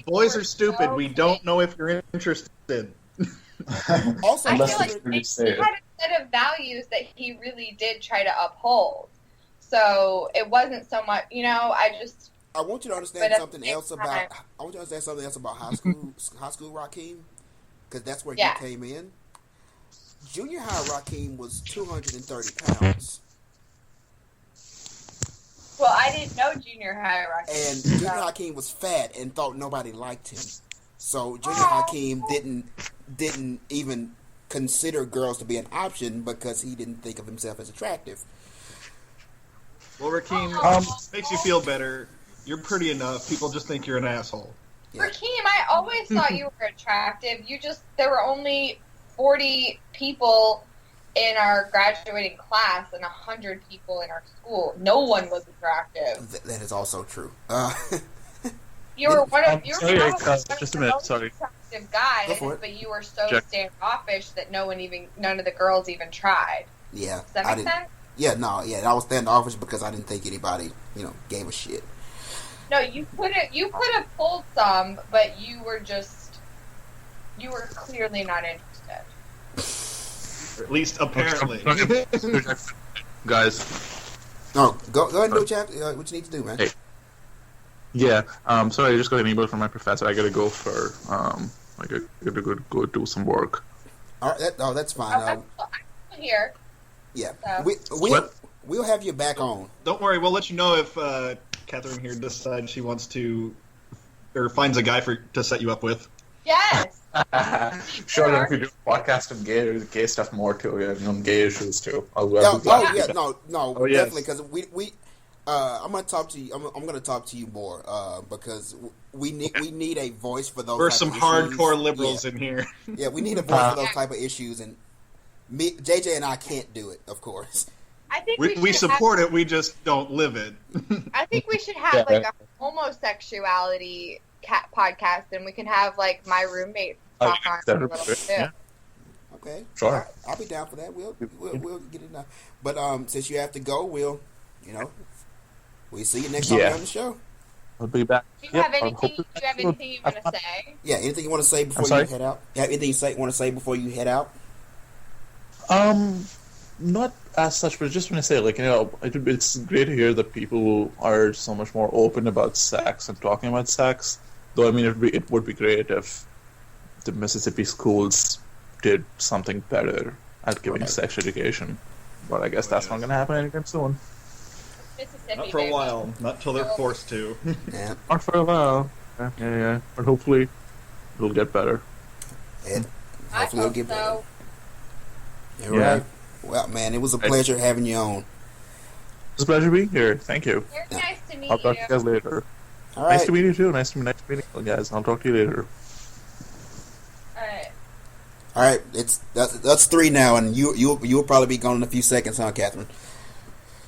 Boys are stupid. We don't know if you're interested. Also, I feel like he had a set of values that he really did try to uphold. So it wasn't so much, I want you to understand something else about. I want you to understand something else about high school Rakeem, because that's where you came in. Junior high Rakeem was 230 pounds. Well, I didn't know junior high Rakeem. And junior high Rakeem was fat and thought nobody liked him. So junior high Rakeem didn't even consider girls to be an option because he didn't think of himself as attractive. Well, Rakeem, makes you feel better. You're pretty enough. People just think you're an asshole. Yeah. Rakeem, I always thought you were attractive. There were only 40 people in our graduating class and 100 people in our school. No one was attractive. That is also true. You were probably just a one minute, of the most attractive guys, but you were so standoffish that none of the girls even tried. Yeah. Does that make sense? Yeah, I was standoffish because I didn't think anybody, gave a shit. No, you could have pulled some, but you were clearly not interested. Or at least apparently. Guys. No, go ahead and do what you need to do, man. Hey. Yeah, sorry, I just got an email from my professor. I gotta go go do some work. All right, that's fine. I'm here. Yeah, so. we'll have you back on. Don't worry, we'll let you know if Katherine here decides she wants to, or finds a guy to set you up with. Yes. Sure, then if you do a podcast on gay stuff more too, yeah, on gay issues too. I'll be Oh glad to do yeah, that. no, Oh, yes. definitely because we I'm gonna talk to you. I'm gonna talk to you more because we need a voice for those. We're type some of issues. hardcore liberals in here. Yeah, we need a voice for those type of issues, and JJ and I can't do it, of course. I think We support it. We just don't live it. I think we should have like a homosexuality podcast, and we can have like my roommate talk on it a little bit too. Yeah. Okay, Sure. I'll be down for that. We'll get it done. But since you have to go, we'll see you next time on the show. I'll be back. Do you have anything you want to say? Yeah, anything you want to say before you head out? Yeah, anything you want to say before you head out? Not as such, but just want to say, like, it's great to hear that people are so much more open about sex and talking about sex. Though, I mean, it would be great if the Mississippi schools did something better at giving sex education. But I guess that's not going to happen anytime soon. Mississippi, Not for a while. Not till they're forced to. Yeah. Not for a while. Yeah. But hopefully, it'll get better. And hopefully it'll get better. You're Yeah. right. Well, man, it was a pleasure having you on. It's a pleasure being here. Thank you. It's nice to meet I'll talk to you guys later. All right. Nice to meet you too. Nice meeting you guys. I'll talk to you later. All right. That's 3 now, and you'll probably be gone in a few seconds, huh, Catherine?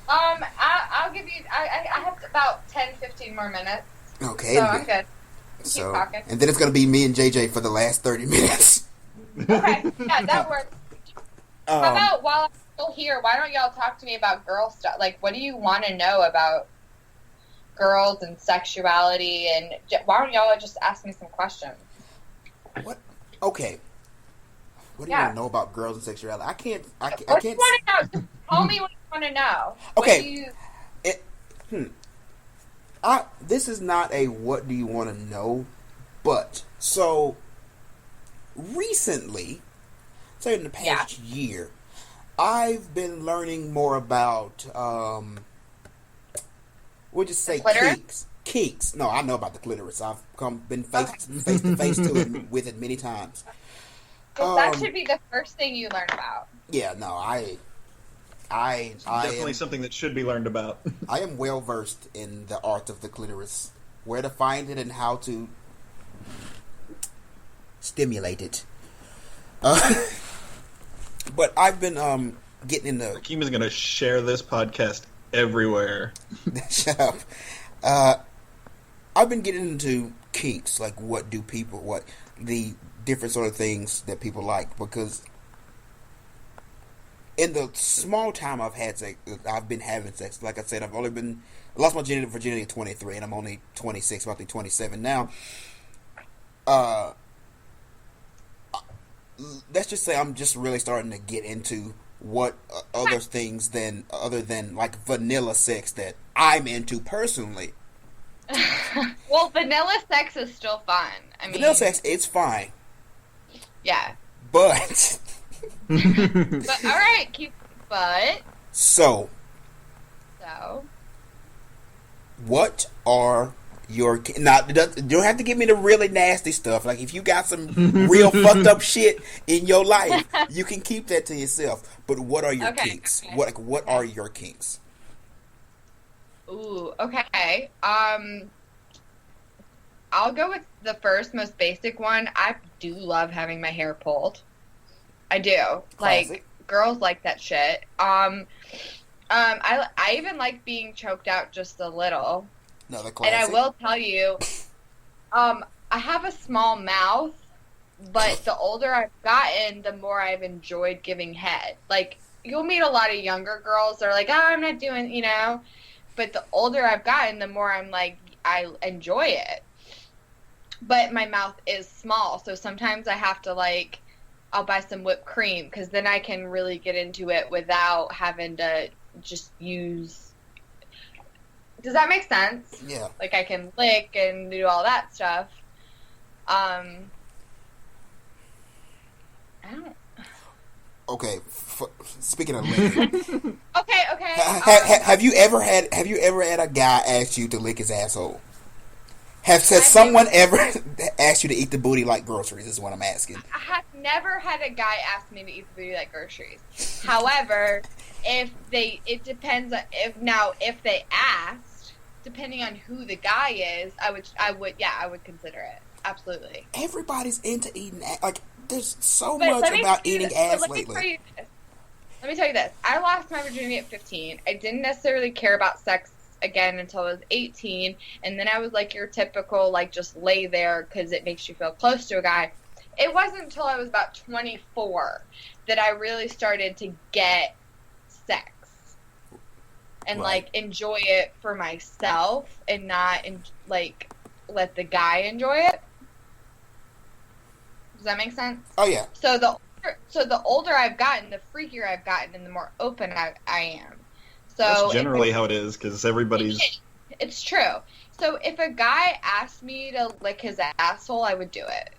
I'll give you. I have about 10-15 more minutes. Okay. So I'm good. So, keep talking. and then it's gonna be me and JJ for the last 30 minutes. Okay. Yeah, that works. How about while I'm still here, why don't y'all talk to me about girl stuff? Like, what do you want to know about girls and sexuality? And why don't y'all just ask me some questions? What? Okay. What do you want to know about girls and sexuality? I can't. What do you want to know? Just tell me what you want to know. Okay. This is not a what do you want to know, but so recently, say in the past year, I've been learning more about we'll just say kinks. No, I know about the clitoris. I've been face to face with it many times. That should be the first thing you learn about. Yeah, no, I definitely something that should be learned about. I am well versed in the art of the clitoris, where to find it and how to stimulate it. But I've been getting into. Rakeem is going to share this podcast everywhere. Shut up. I've been getting into kinks, like what the different sort of things that people like, because in the small time I've been having sex. Like I said, I lost my virginity at 23, and I'm only 26, about to be 27 now. Let's just say I'm just really starting to get into what other things other than like vanilla sex that I'm into personally. Well, vanilla sex is still fun. I mean, vanilla sex, it's fine. Yeah. But all right, So what are your now? You don't have to give me the really nasty stuff. Like if you got some real fucked up shit in your life, you can keep that to yourself. But what are your kinks? Okay. What are your kinks? Ooh, okay. I'll go with the first, most basic one. I do love having my hair pulled. I do. Classic. Like, girls like that shit. I even like being choked out just a little. Another classic. And I will tell you, I have a small mouth, but the older I've gotten, the more I've enjoyed giving head. Like, you'll meet a lot of younger girls that are like, oh, I'm not doing, But the older I've gotten, the more I'm like, I enjoy it. But my mouth is small, so sometimes I have to, like, I'll buy some whipped cream, because then I can really get into it without having to just use... Does that make sense? Yeah. Like, I can lick and do all that stuff. I don't... Okay. Speaking of licking. Okay. Have you ever had a guy ask you to lick his asshole? Has someone ever asked you to eat the booty like groceries? Is what I'm asking. I have never had a guy ask me to eat the booty like groceries. However, it depends. If they asked, depending on who the guy is, I would consider it. Absolutely. Everybody's into eating ass. Like, there's so much about eating ass lately. Let me tell you this. I lost my virginity at 15. I didn't necessarily care about sex again until I was 18, and then I was like your typical, like, just lay there because it makes you feel close to a guy. It wasn't until I was about 24 that I really started to get sex and like enjoy it for myself and not let the guy enjoy it. Does that make sense? Oh yeah. So the older I've gotten, the freakier I've gotten, and the more open I am. So that's generally how it is, because everybody's... It's true. So if a guy asked me to lick his asshole, I would do it.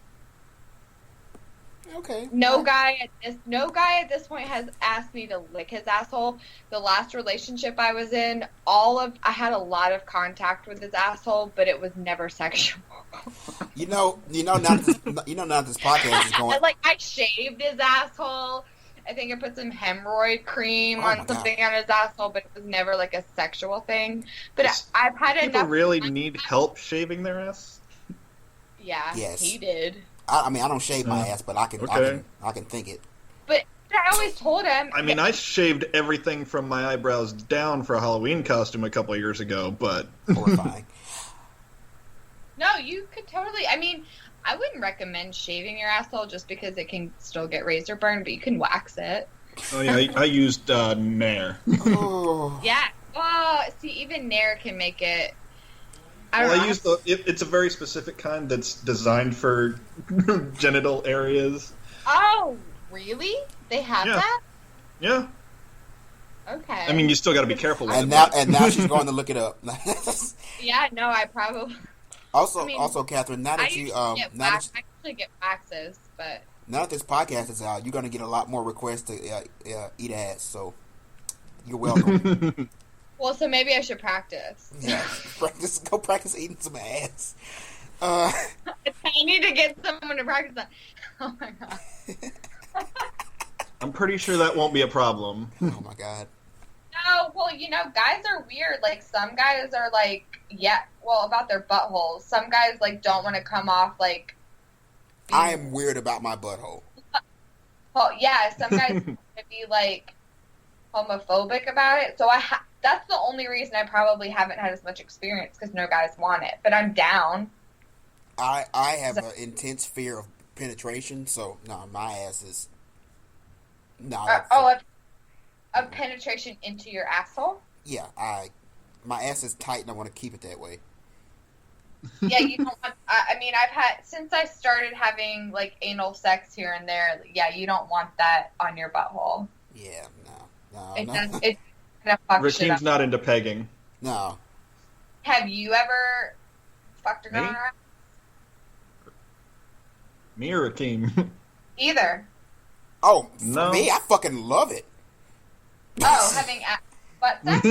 Okay. No guy at this point has asked me to lick his asshole. The last relationship I was in, I had a lot of contact with his asshole, but it was never sexual. Now this podcast is going. I shaved his asshole. I think I put some hemorrhoid cream on something on his asshole, but it was never like a sexual thing. But I've had enough. People really need help shaving their ass? Yeah, yes. He did. I don't shave my ass, but I can think it. But I always told him. I mean, I shaved everything from my eyebrows down for a Halloween costume a couple of years ago, but horrifying. No, you could totally. I mean, I wouldn't recommend shaving your asshole just because it can still get razor burn, but you can wax it. Oh yeah, I used Nair. Oh. Yeah. Oh, see, even Nair can make it. I use it's a very specific kind that's designed for genital areas. Oh, really? They have that? Yeah. Okay. I mean, you still got to be careful with it. And now she's going to look it up. Yeah, no, I probably. Also, Catherine, now that you I actually get waxes, but now that this podcast is out, you're going to get a lot more requests to eat ass. So you're welcome. Well, so maybe I should practice. Yeah, go practice eating some ass. I need to get someone to practice that. Oh my god. I'm pretty sure that won't be a problem. Oh my god. No, well, guys are weird. Like, some guys are like, about their buttholes. Some guys, like, don't want to come off, like... I am weird about my butthole. Well, yeah, some guys can be, like, homophobic about it. So that's the only reason I probably haven't had as much experience, because no guys want it. But I'm down. I have an intense fear of penetration, so, no, my ass is... No. Of penetration into your asshole? Yeah, my ass is tight and I want to keep it that way. Yeah, you don't want... I mean, since I started having, like, anal sex here and there, yeah, you don't want that on your butthole. Yeah, no. It's kind of fuck shit Rakeem's up. not into pegging. No. Have you ever fucked a girl on her ass? Me or Rakeem? Either. Oh, no. For me, I fucking love it. Oh, having butt sex?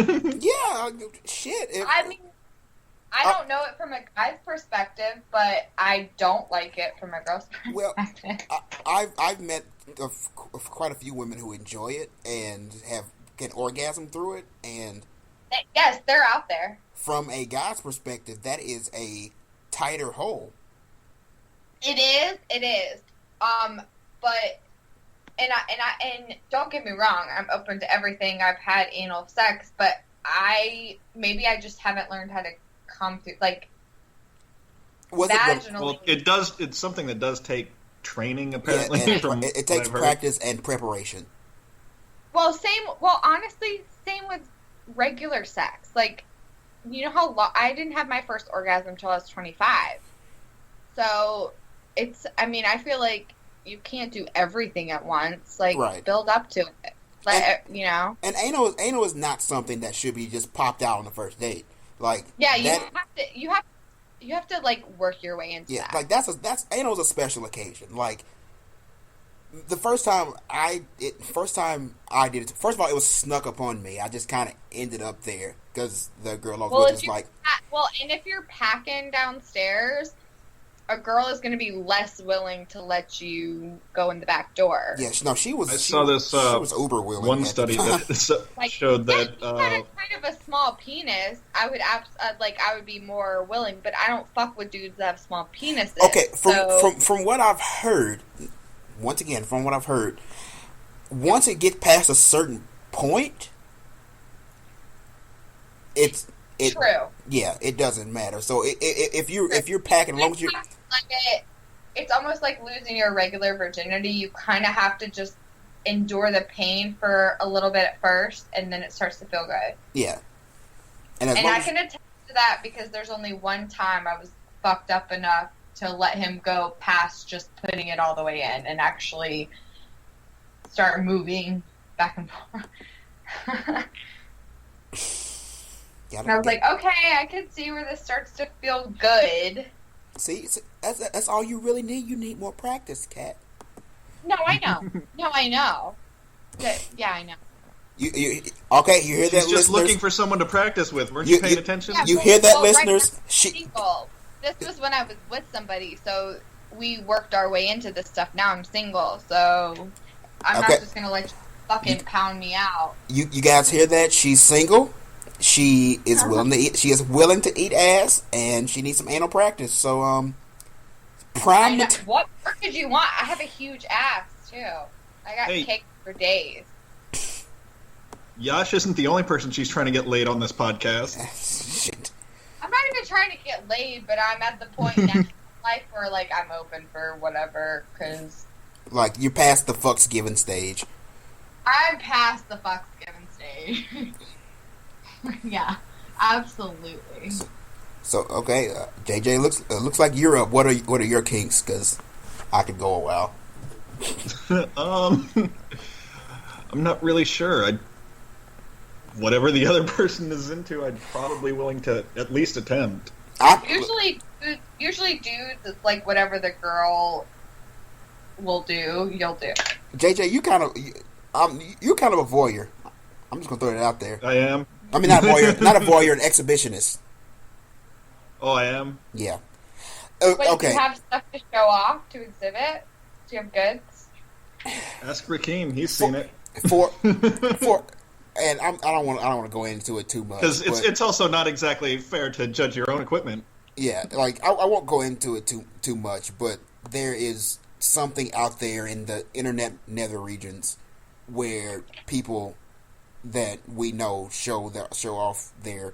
Yeah, shit. I mean, I don't know it from a guy's perspective, but I don't like it from a girl's perspective. Well, I've met quite a few women who enjoy it and can orgasm through it, and yes, they're out there. From a guy's perspective, that is a tighter hole. It is. But and don't get me wrong, I'm open to everything. I've had anal sex, but I just haven't learned how to come through, like, vaginally. Well, it does. It's something that does take training, apparently. Yeah, from it takes practice and preparation. Well, honestly, same with regular sex. Like, you know how I didn't have my first orgasm until I was 25. So I feel like you can't do everything at once. Like, right. Build up to it. Like, And anal is not something that should be just popped out on the first date. Like, yeah, you have to like work your way into that. Like that's anal is a special occasion. Like, the first time I did it. First of all, it was snuck upon me. I just kind of ended up there because the girl I was with was like, Well, and if you're packing downstairs, a girl is going to be less willing to let you go in the back door. Yeah, no, she was. I saw this. She was uber willing. One study that showed that. If you had a kind of a small penis, I would I would be more willing. But I don't fuck with dudes that have small penises. Okay, from what I've heard, once again, from what I've heard, once it gets past a certain point, it's true. Yeah, it doesn't matter. So if you're packing, as long as you, it's almost like losing your regular virginity. You kind of have to just endure the pain for a little bit at first, and then it starts to feel good. Yeah, and I can attest to that because there's only one time I was fucked up enough to let him go past just putting it all the way in and actually start moving back and forth. And I was like, okay, I can see where this starts to feel good. See, that's all you really need. You need more practice, Kat. No, I know. Yeah, I know. You okay? You hear that, She's just listeners? looking for someone to practice with. Weren't you paying attention? Yeah, you hear that, right listeners? now, single. This was when I was with somebody, so we worked our way into this stuff. Now I'm single, so I'm not just gonna let you fucking pound me out. You guys hear that? She's single. She is willing to eat. She is willing to eat ass, and she needs some anal practice. So, what more could you want? I have a huge ass too. I got cake for days. Yash isn't the only person she's trying to get laid on this podcast. Shit. I'm not even trying to get laid, but I'm at the point now in life where like I'm open for whatever. Cause like you're past the fucks given stage. I'm past the fucks given stage. Yeah, absolutely. So okay, JJ looks like you're up. What are your kinks? Because I could go a while. I'm not really sure. Whatever the other person is into, I'd probably willing to at least attempt. Usually dudes, it's like whatever the girl will do, you'll do. JJ, you're kind of a voyeur. I'm just gonna throw it out there. I am. I mean, not a voyeur, an exhibitionist. Oh, I am? Yeah. Wait, okay. Do you have stuff to show off, to exhibit? Do you have goods? Ask Rakeem. He's seen it. And I don't want to go into it too much. Because it's also not exactly fair to judge your own equipment. Yeah, like, I won't go into it too much, but there is something out there in the internet nether regions where people that we know show off their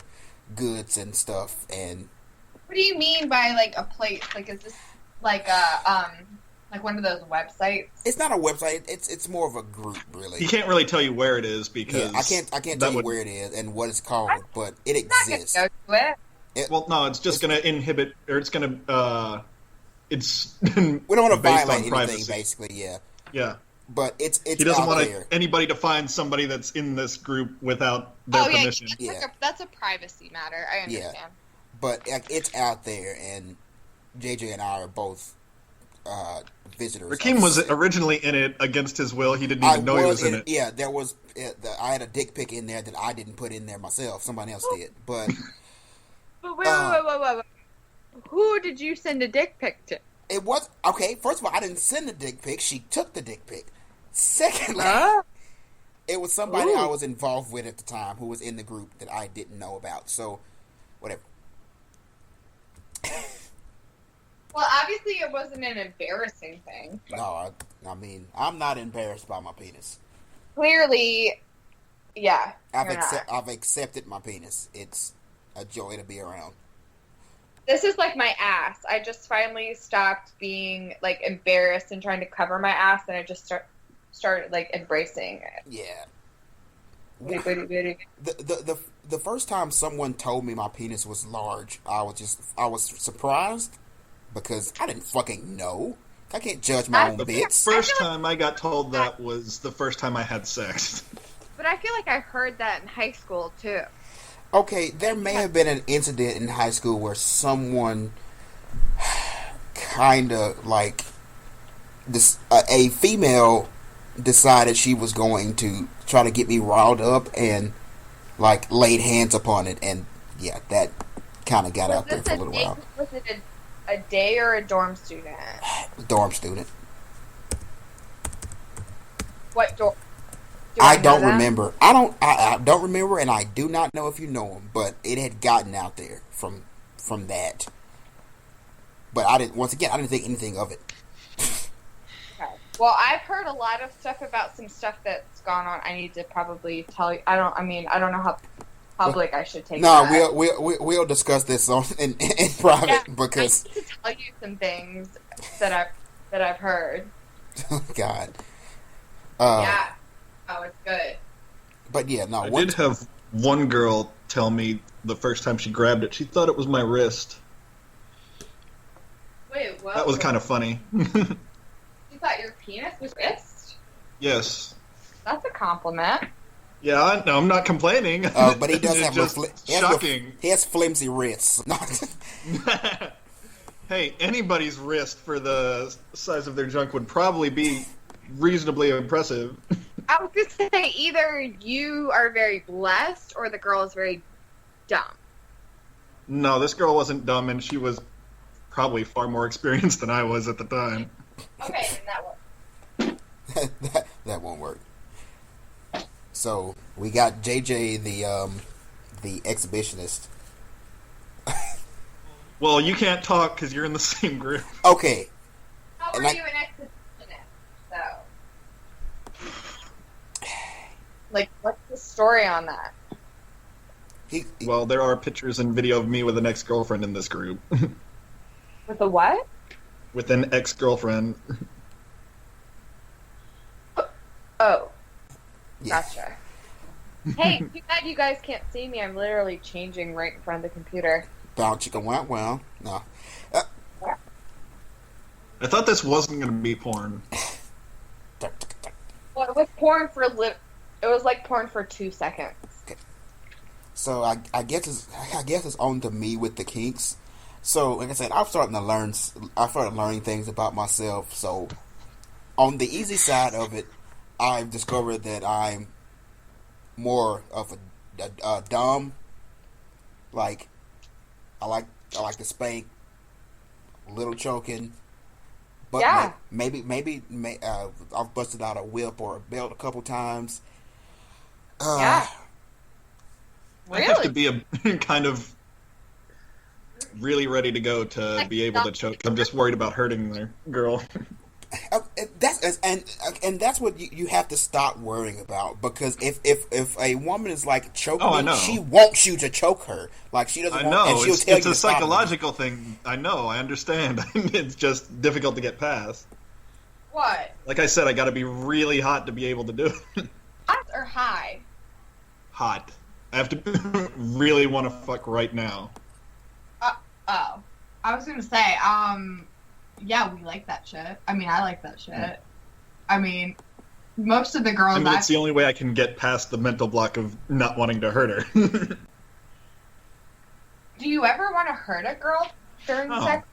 goods and stuff. And what do you mean by like a place? Like, is this like one of those websites? It's not a website. It's more of a group, really. He can't really tell you where it is because I can't tell you where it is and what it's called, but it exists. Not gonna go to it. Well, no, it's just going to inhibit, or it's going to. It's we don't want to based violate on anything, privacy. basically. Yeah. Yeah. But it's he doesn't out want there. anybody to find somebody that's in this group without their permission. That's a privacy matter. I understand. Yeah. But it's out there, and JJ and I are both visitors. Rakeem was originally in it against his will. He didn't even know he was in it. Yeah, there was. I had a dick pic in there that I didn't put in there myself. Somebody else did. But wait. Who did you send a dick pic to? It was okay. First of all, I didn't send the dick pic. She took the dick pic. Secondly, it was somebody I was involved with at the time who was in the group that I didn't know about. So, whatever. Well, obviously, it wasn't an embarrassing thing. No, I mean, I'm not embarrassed by my penis. Clearly, yeah. I've accepted my penis. It's a joy to be around. This is like my ass. I just finally stopped being like embarrassed and trying to cover my ass, and I just started like embracing it. Yeah. The first time someone told me my penis was large, I was surprised because I didn't fucking know. I can't judge my own bits. The first time I got told that was the first time I had sex. But I feel like I heard that in high school too. Okay, there may have been an incident in high school where someone kind of like this. A female decided she was going to try to get me riled up and like laid hands upon it, and yeah, that kind of got Was out there this for a a little day? while. Was it a day or a dorm student? Dorm student. What dorm? I know don't them? remember. I don't remember, and I do not know if you know him. But it had gotten out there from that. But I didn't. Once again, I didn't think anything of it. Okay. Well, I've heard a lot of stuff about some stuff that's gone on. I need to probably tell you. I don't know how public I should take. No, that. we'll discuss this in private Yeah, because I need to tell you some things that I've heard. oh God. Yeah. Oh, it's good. But yeah, no. I did have one girl tell me the first time she grabbed it, she thought it was my wrist. Wait, what? That was kind of funny. You thought your penis was wrist? Yes. That's a compliment. Yeah, no, I'm not complaining. But he does It's have just shocking. he has flimsy wrists. Hey, anybody's wrist for the size of their junk would probably be reasonably impressive. I was going to say either you are very blessed or the girl is very dumb. No, this girl wasn't dumb, and she was probably far more experienced than I was at the time. Okay, then that works. that won't work. So we got JJ the exhibitionist. Well, you can't talk because you're in the same group. Okay. How And are I- you an exhibitionist, though? Like, what's the story on that? Well, there are pictures and video of me with an ex-girlfriend in this group. With a what? With an ex-girlfriend. Oh, Yeah. gotcha. Hey, too bad you guys can't see me. I'm literally changing right in front of the computer. Bow chicken wow. No. I thought this wasn't going to be porn. Well, it was porn for it was like porn for 2 seconds. So I guess it's on to me with the kinks. So like I said, I started learning things about myself. So on the easy side of it, I've discovered that I'm more of a dumb. Like I like to spank, little choking. But Yeah. maybe I've busted out a whip or a belt a couple times. Yeah. I have to Really? be a kind of really ready to go to Like, be able to choke. I'm just worried about hurting the girl. That's what you have to stop worrying about, because if a woman is like choking, I know. she wants you to choke her. Like she doesn't I want, know, and she'll it's tell a you to stop. psychological thing. I know, I understand. It's just difficult to get past. What? Like I said, I gotta be really hot to be able to do it. Hot or high? Hot. I have to really want to fuck right now. Oh. I was gonna say, yeah, we like that shit. I mean, I like that shit. I mean, most of the girls I mean, it's the only way I can get past the mental block of not wanting to hurt her. Do you ever want to hurt a girl during Oh, sex?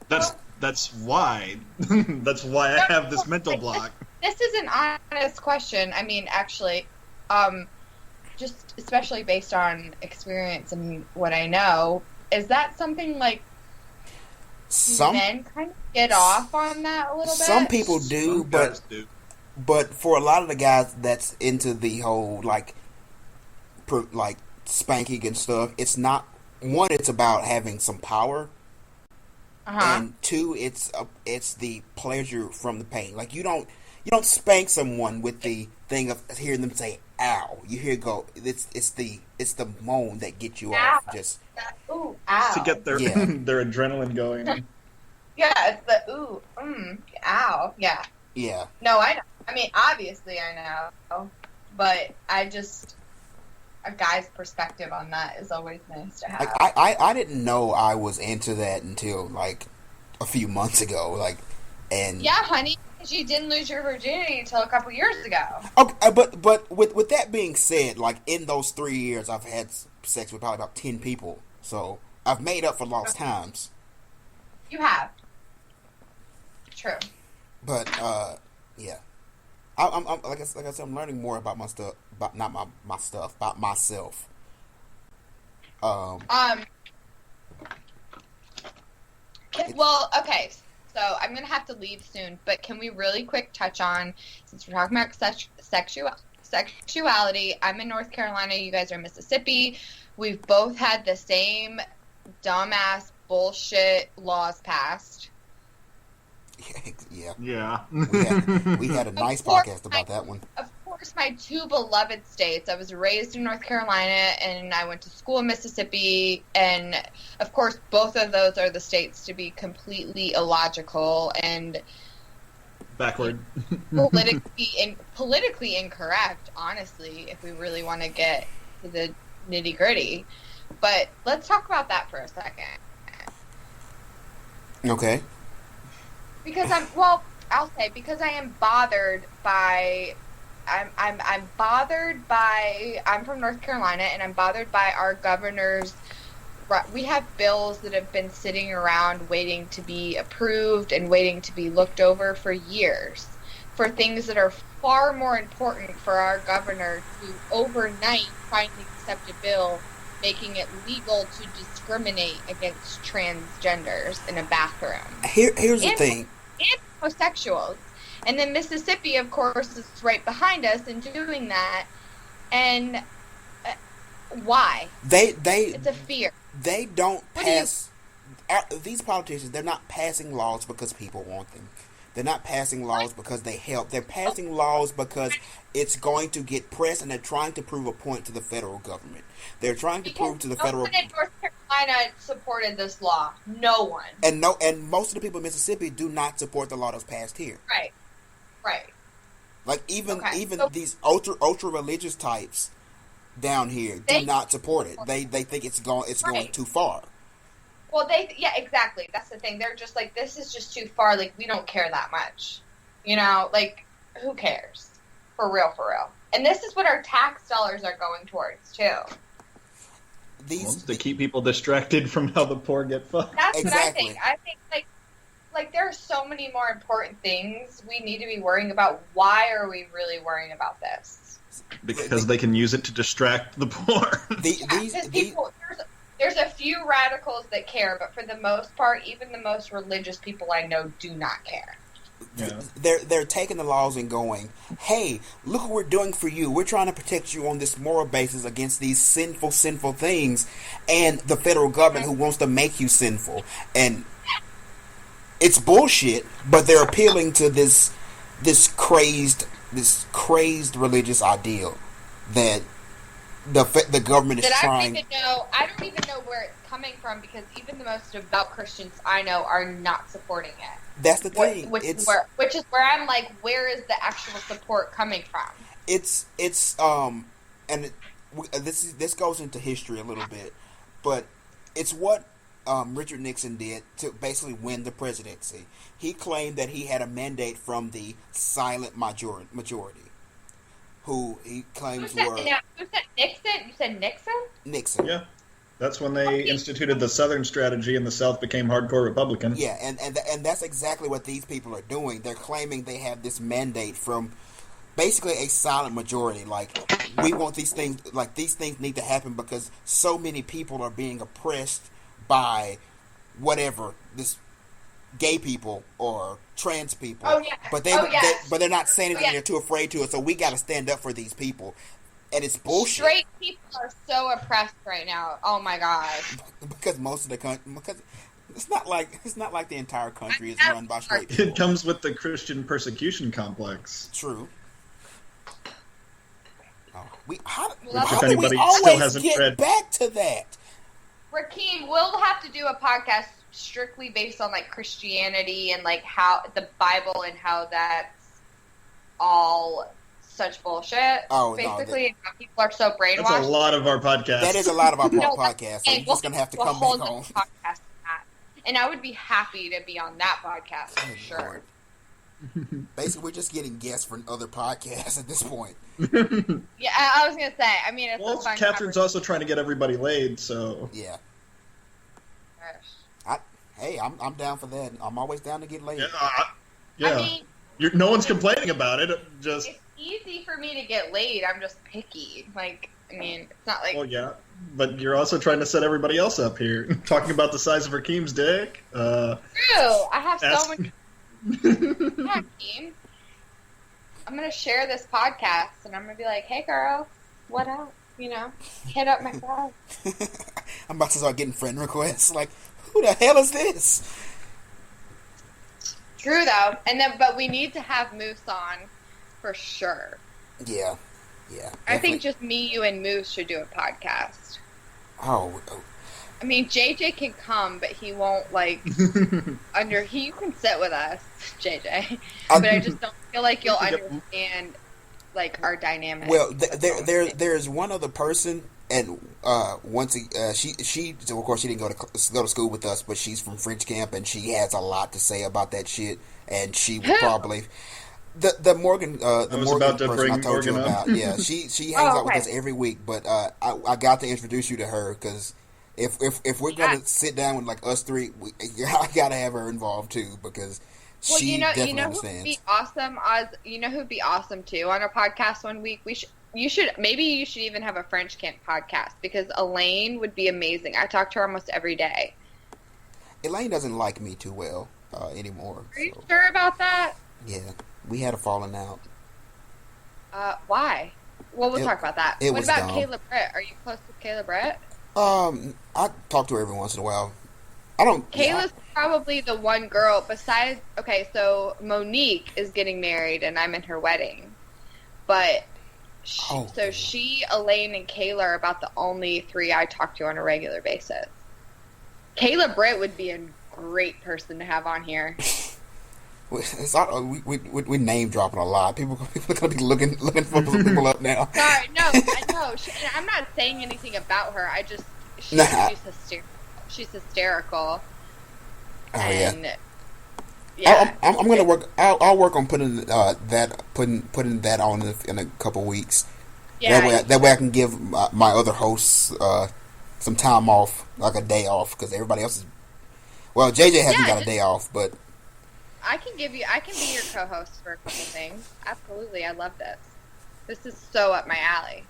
that's why. That's why I have this mental block. This is an honest question. I mean, actually, just especially based on experience and what I know, is that something like men kind of get off on that a little bit? Some people do, Some guys do. but for a lot of the guys that's into the whole like spanking and stuff, it's not. One, it's about having some power. And two, it's the pleasure from the pain. Like you don't spank someone with the thing of hearing them say "ow." You hear it go. It's the moan that gets you off. Just ooh, ow. To get their Yeah. their adrenaline going. Yeah, it's the ooh, ow. Yeah. yeah. No, I know. I mean, obviously I know, but I just a guy's perspective on that is always nice to have. Like I didn't know I was into that until like a few months ago. Like and Yeah, honey, because you didn't lose your virginity until a couple years ago. Okay, but with that being said, like in those 3 years, I've had sex with probably about 10 people, so I've made up for lost times. You have. True. But yeah, I'm like I said, I'm learning more about my stuff, about not my stuff, about myself. Well, okay. So I'm going to have to leave soon, but can we really quick touch on, since we're talking about sexuality, I'm in North Carolina, you guys are in Mississippi. We've both had the same dumbass bullshit laws passed. Yeah. We had a nice podcast about that one. Of course, my two beloved states. I was raised in North Carolina, and I went to school in Mississippi, and of course, both of those are the states to be completely illogical and backward, politically incorrect. Honestly, if we really want to get to the nitty gritty, but let's talk about that for a second. Okay. Because because I am bothered by. I'm bothered by. I'm from North Carolina, and I'm bothered by our governor's. We have bills that have been sitting around waiting to be approved and waiting to be looked over for years, for things that are far more important for our governor to overnight finally accept a bill making it legal to discriminate against transgenders in a bathroom. Here's the thing. And homosexuals. And then Mississippi, of course, is right behind us in doing that. And why? It's a fear. They don't pass... these politicians, they're not passing laws because people want them. They're not passing laws because they help. They're passing laws because it's going to get press, and they're trying to prove a point to the federal government. They're trying to prove to the federal... No one in North Carolina supported this law. No one. And most of the people in Mississippi do not support the law that's passed here. Right. Like even these ultra religious types down here do not support it. They think it's going too far. Well, exactly. That's the thing. They're just like, this is just too far. Like, we don't care that much. You know, like, who cares? For real. And this is what our tax dollars are going towards, too. To keep people distracted from how the poor get fucked. That's exactly what I think. I think, like, there are so many more important things we need to be worrying about. Why are we really worrying about this? Because they can use it to distract the poor. There's a few radicals that care, but for the most part, even the most religious people I know do not care. Yeah. They're taking the laws and going, hey, look what we're doing for you. We're trying to protect you on this moral basis against these sinful things, and the federal government who wants to make you sinful. And it's bullshit, but they're appealing to this crazed religious ideal that the government is trying. I don't even know where it's coming from, because even the most devout Christians I know are not supporting it. That's the thing. Which is where I'm like, where is the actual support coming from? This goes into history a little bit, but it's what Richard Nixon did to basically win the presidency. He claimed that he had a mandate from the silent majority, who he claims were... Who said Nixon? You said Nixon? Nixon. Yeah. That's when they instituted the Southern strategy, and the South became hardcore Republican. Yeah, and that's exactly what these people are doing. They're claiming they have this mandate from basically a silent majority. Like, we want these things need to happen because so many people are being oppressed by whatever, this gay people or trans people. Oh, yeah. But they're not saying anything. They're too afraid to. So we got to stand up for these people. And it's bullshit. Straight people are so oppressed right now. Oh my god. Because most of the country, because it's not like the entire country is run by straight people. It comes with the Christian persecution complex. True. How do we always get back to that? Rakeem, we'll have to do a podcast strictly based on like Christianity and like how the Bible and how that's all such bullshit. Oh, basically, and how people are so brainwashed. That's a lot of our podcast. That is a lot of our podcast. So you're just gonna have to come back home. Podcast and I would be happy to be on that podcast for sure. Basically, we're just getting guests from other podcasts at this point. Yeah, I was gonna say. I mean, it's a fun Catherine's also trying to get everybody laid, so yeah. I'm down for that. I'm always down to get laid. Yeah. I mean, no one's complaining about it. Just it's easy for me to get laid. I'm just picky. Like, I mean, it's not like... Well, yeah, but you're also trying to set everybody else up here. Talking about the size of Rakeem's dick. True! I have so much... Yeah, Rakeem. I'm going to share this podcast, and I'm going to be like, hey, girl, what up? You know, hit up my friend. I'm about to start getting friend requests. Like, who the hell is this? True, though. But we need to have Moose on for sure. Yeah. I think just me, you, and Moose should do a podcast. Oh. I mean, JJ can come, but he won't, like, he can sit with us, JJ. But I just don't feel like you'll understand, like, our dynamic. Well, there's one other person, and once she of course she didn't go to school with us, but she's from French camp, and she has a lot to say about that shit, and she would probably... The Morgan person I told you about, yeah, she hangs out with us every week. But I got to introduce you to her because if we're gonna sit down with like us three, I gotta have her involved too because she definitely understands. Who'd be awesome? You know who'd be awesome too on a podcast one week? You should even have a French camp podcast because Elaine would be amazing. I talk to her almost every day. Elaine doesn't like me too well anymore. Are you sure about that? Yeah. We had a falling out. Why? Well, we'll talk about that. What about dumb. Kayla Britt? Are you close with Kayla Britt? I talk to her every once in a while. I don't... Kayla's probably the one girl besides... Okay, so Monique is getting married, and I'm in her wedding. But... She, Elaine, and Kayla are about the only three I talk to on a regular basis. Kayla Britt would be a great person to have on here. We name dropping a lot. People are gonna be looking for people up now. Sorry, no, I know. I'm not saying anything about her. She's hysterical. Oh and, yeah. I'm gonna work. I'll work on putting that on in a couple weeks. Yeah. That way I can give my other hosts some time off, like a day off, because everybody else is. Well, JJ hasn't got a day off, but. I can be your co-host for a couple things. Absolutely, I love this. This is so up my alley.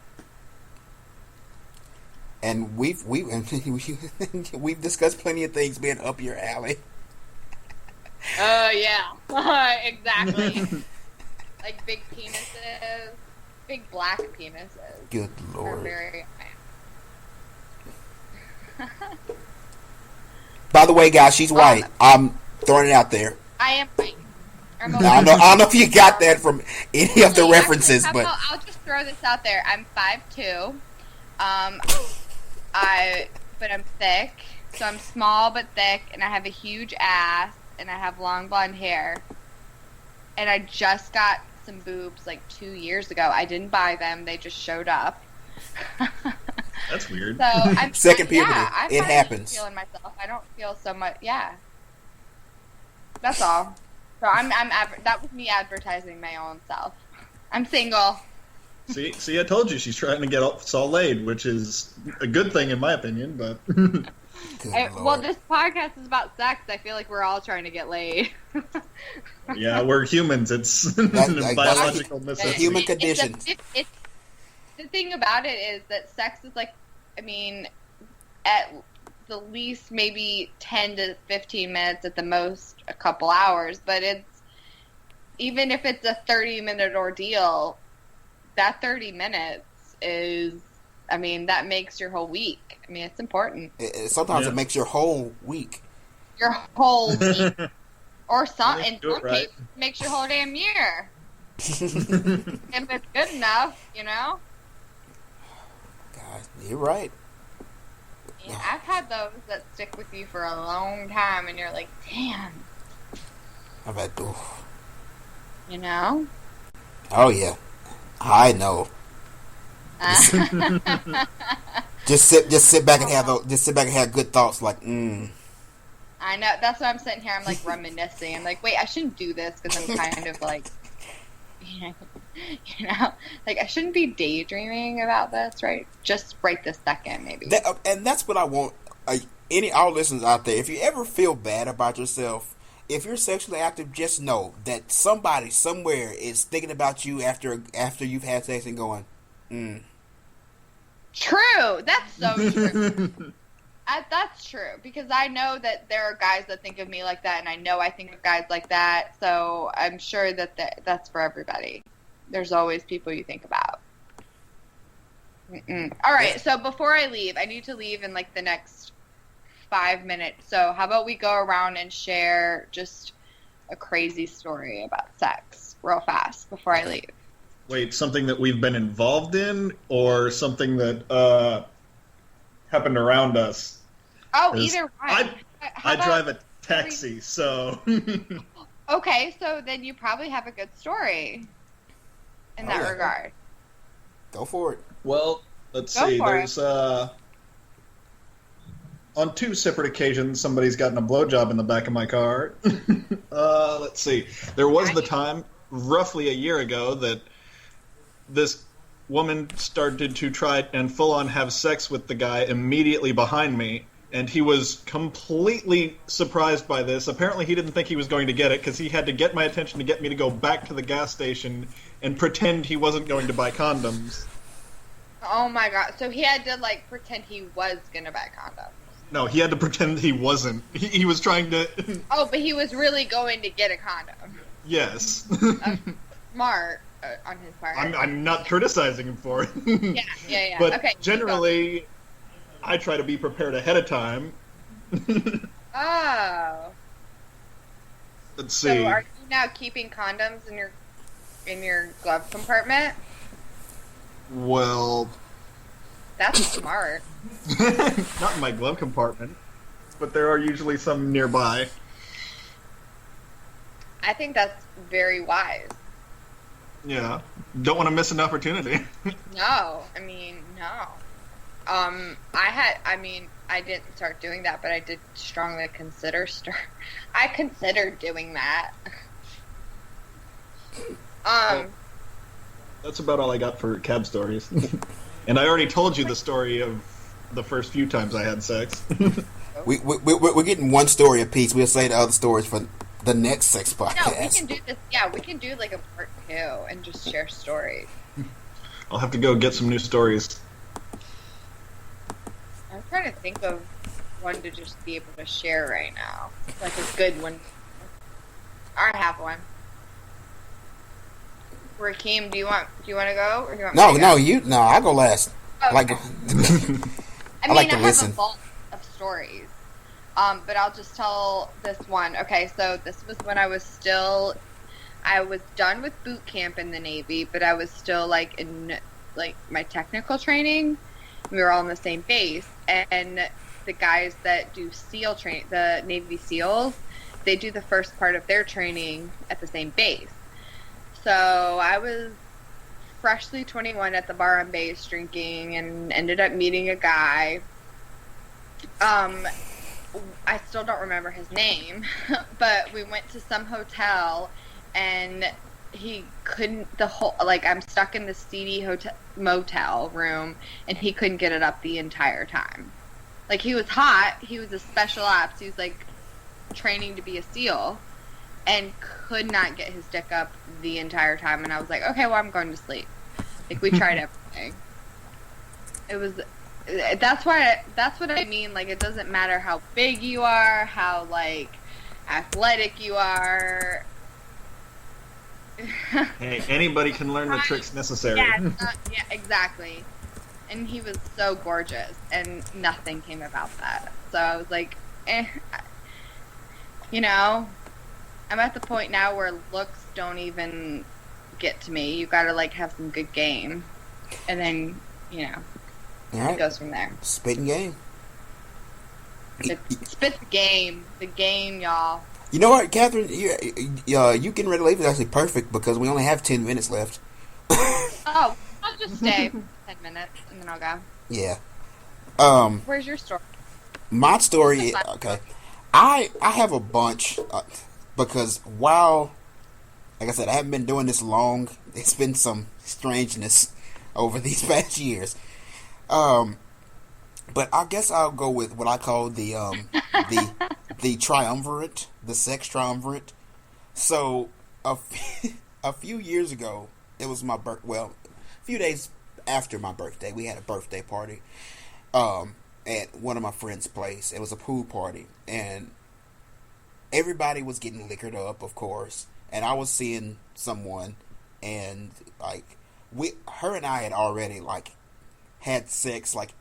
And we've discussed plenty of things being up your alley. Oh yeah, exactly. Like big penises, big black penises. Good Lord. Are very... By the way, guys, she's white. I'm throwing it out there. I am white. I don't know if you got that from any of the references, but I'll just throw this out there. I'm 5'2". But I'm thick, so I'm small but thick, and I have a huge ass, and I have long blonde hair, and I just got some boobs like 2 years ago. I didn't buy them; they just showed up. That's weird. So I'm second puberty. Yeah, it happens. Feeling myself. I don't feel so much. Yeah. That's all. So that was me advertising my own self. I'm single. See, I told you she's trying to get us all laid, which is a good thing in my opinion, but... Well, this podcast is about sex. I feel like we're all trying to get laid. Yeah, we're humans. It's a biological necessity. Human condition. The thing about it is that sex is like, I mean, at the least maybe 10 to 15 minutes, at the most a couple hours, but even if it's a 30-minute ordeal, that 30 minutes is, I mean, that makes your whole week. I mean, it's important. Sometimes it makes your whole week. Your whole week. Or in some cases, it makes your whole damn year. If it's good enough, you know? God, you're right. Yeah, I've had those that stick with you for a long time, and you're like, damn. I've had, you know? Oh yeah, I know. Just sit back and have good thoughts, like, I know. That's why I'm sitting here. I'm like reminiscing. I'm like, wait, I shouldn't do this because I'm kind of like, you know, like I shouldn't be daydreaming about this, right? Just right this second, maybe. And that's what I want. All listeners out there, if you ever feel bad about yourself, if you're sexually active, just know that somebody somewhere is thinking about you after you've had sex and going, True. That's so true. That's true, because I know that there are guys that think of me like that, and I know I think of guys like that, so I'm sure that that's for everybody. There's always people you think about. All right, so before I leave, I need to leave in like the next 5 minutes, so how about we go around and share just a crazy story about sex real fast before I leave. Wait, something that we've been involved in, or something that happened around us? Oh, either one. I drive a taxi, so... Okay, so then you probably have a good story in that regard. Go for it. Well, let's see. There's on 2 separate occasions, somebody's gotten a blowjob in the back of my car. Let's see. There was the time, roughly a year ago, that this woman started to try and full-on have sex with the guy immediately behind me, and he was completely surprised by this. Apparently he didn't think he was going to get it, because he had to get my attention to get me to go back to the gas station and pretend he wasn't going to buy condoms. Oh my god, so he had to, like, pretend he was gonna buy condoms. No, he had to pretend he wasn't. He was trying to... Oh, but he was really going to get a condom. Yes. Smart on his part. I'm not criticizing him for it. Yeah. But okay, generally, I try to be prepared ahead of time. Oh. Let's see. So are you now keeping condoms in your glove compartment? Well... That's smart. Not in my glove compartment, but there are usually some nearby. I think that's very wise. Yeah. Don't want to miss an opportunity. No. I didn't start doing that, but I did strongly consider I considered doing that. Well, that's about all I got for cab stories. And I already told you the story of the first few times I had sex. We're getting one story apiece. We'll say the other stories for the next sex podcast. No, we can do this. Yeah, we can do like a part 2 and just share stories. I'll have to go get some new stories. I'm trying to think of one to just be able to share right now. Like a good one. I have one. Rakeem, do you want to go, or do you want me to go? I'll go last. Okay. Like, I like to have listen. a vault of stories, but I'll just tell this one. Okay, so this was when I was done with boot camp in the Navy, but I was still like in like my technical training. We were all in the same base, and the guys that do SEAL training, the Navy SEALs, they do the first part of their training at the same base. So I was freshly 21 at the bar on base drinking, and ended up meeting a guy. I still don't remember his name, but we went to some hotel, and he couldn't, I'm stuck in this seedy motel room, and he couldn't get it up the entire time. Like, he was hot, he was a special ops, he was like training to be a SEAL, and could not get his dick up the entire time. And I was like, okay, well, I'm going to sleep. Like, we tried everything. That's what I mean. Like, it doesn't matter how big you are, how, like, athletic you are. Hey, anybody can learn the tricks necessary. Yeah, exactly. And he was so gorgeous, and nothing came about that. So I was like, I'm at the point now where looks don't even get to me. You gotta, like, have some good game. And then, it goes from there. Spitting game. Spit the game. The game, y'all. You know what, Catherine? You getting ready to leave is actually perfect, because we only have 10 minutes left. Oh, I'll just stay 10 minutes, and then I'll go. Yeah. Where's your story? My story, okay. I have a bunch, because while, like I said, I haven't been doing this long, it's been some strangeness over these past years. But I guess I'll go with what I call the triumvirate, the sex triumvirate. So a few years ago, it was my birthday. Well, a few days after my birthday. We had a birthday party at one of my friends' place. It was a pool party, and everybody was getting liquored up, of course. And I was seeing someone, and like her and I had already like had sex like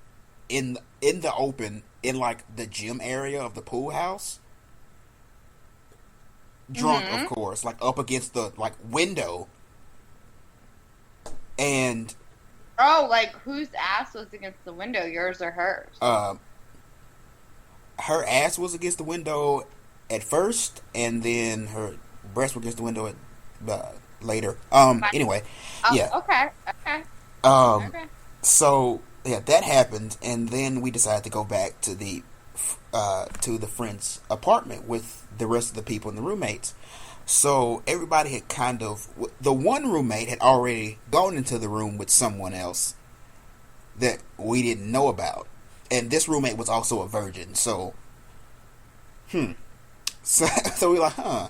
in the open in like the gym area of the pool house. Drunk, of course, like up against the like window. And like whose ass was against the window, yours or hers? Her ass was against the window at first, and then her breast was against the window later. Anyway, yeah. Okay. Okay. So yeah, that happened, and then we decided to go back to the friend's apartment with the rest of the people and the roommates. So everybody had the one roommate had already gone into the room with someone else that we didn't know about, and this roommate was also a virgin. So, so we were like, huh.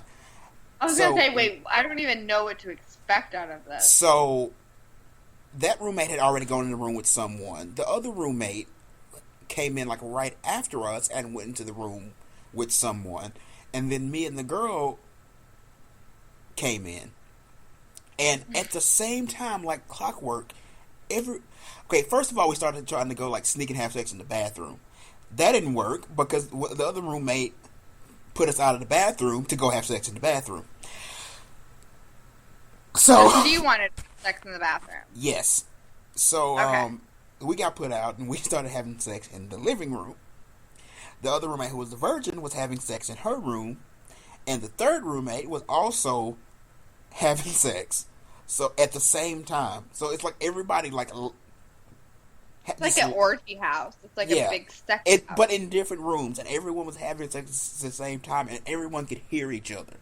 I was gonna say, wait, I don't even know what to expect out of this. So that roommate had already gone in the room with someone. The other roommate came in like right after us and went into the room with someone, and then me and the girl came in, and at the same time, like clockwork, first of all, we started trying to go like sneak and have sex in the bathroom. That didn't work because the other roommate put us out of the bathroom to go have sex in the bathroom. So you wanted sex in the bathroom? Yes. So okay. We got put out and we started having sex in the living room. The other roommate, who was the virgin, was having sex in her room, and the third roommate was also having sex. So at the same time, so it's like everybody like. It's like an orgy house. It's like a big sex house. But in different rooms, and everyone was having sex at the same time, and everyone could hear each other.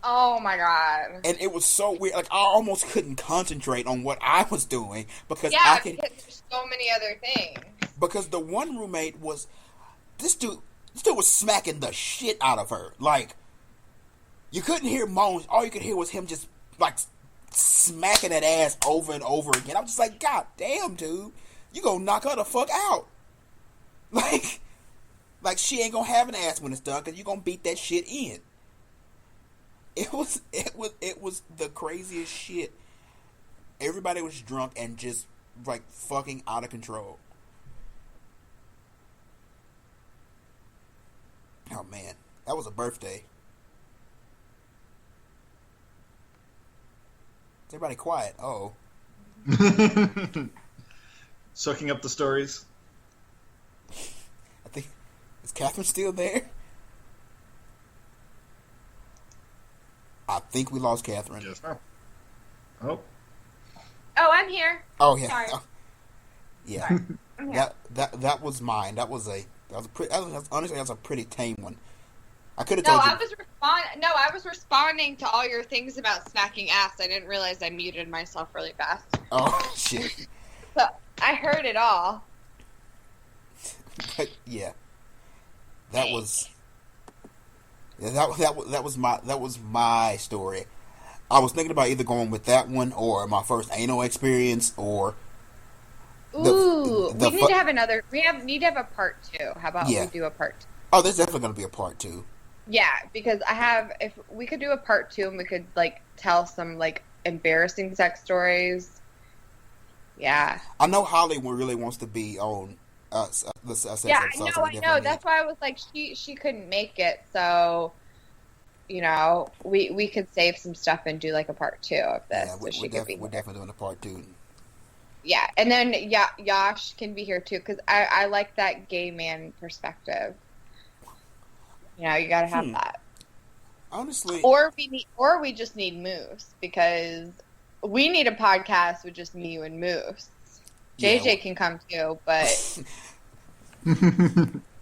Oh my god! And it was so weird. Like I almost couldn't concentrate on what I was doing because because there's so many other things. Because the one roommate was this dude was smacking the shit out of her. Like you couldn't hear moans. All you could hear was him just like smacking that ass over and over again. I'm just like, God damn, dude. You gonna knock her the fuck out. Like she ain't gonna have an ass when it's done because you gonna beat that shit in. It was the craziest shit. Everybody was drunk and just like fucking out of control. Oh man, that was a birthday. Is everybody quiet? Oh. Soaking up the stories. I think is Catherine still there? I think we lost Catherine. Yes. Oh, I'm here. Oh yeah. Sorry. Oh, yeah. That was mine. Honestly, that's a pretty tame one. I could have told you. I was responding to all your things about smacking ass. I didn't realize I muted myself really fast. Oh shit. So I heard it all. But yeah. That was my story. I was thinking about either going with that one or my first anal experience or we need to have another. We need to have a part 2. How about we do a part 2? Oh, there's definitely going to be a part 2. Yeah, because if we could do a part 2 and we could like tell some like embarrassing sex stories. Yeah. I know Holly really wants to be on sex episode. Yeah, I know. That's why I was like, she couldn't make it, so we could save some stuff and do like a part 2 of this. Yeah, we're definitely doing a part 2. Yeah, and then Yash can be here too because I like that gay man perspective. You gotta have that. Honestly, or we just need Moose because we need a podcast with just me, you, and Moose. JJ can come too, but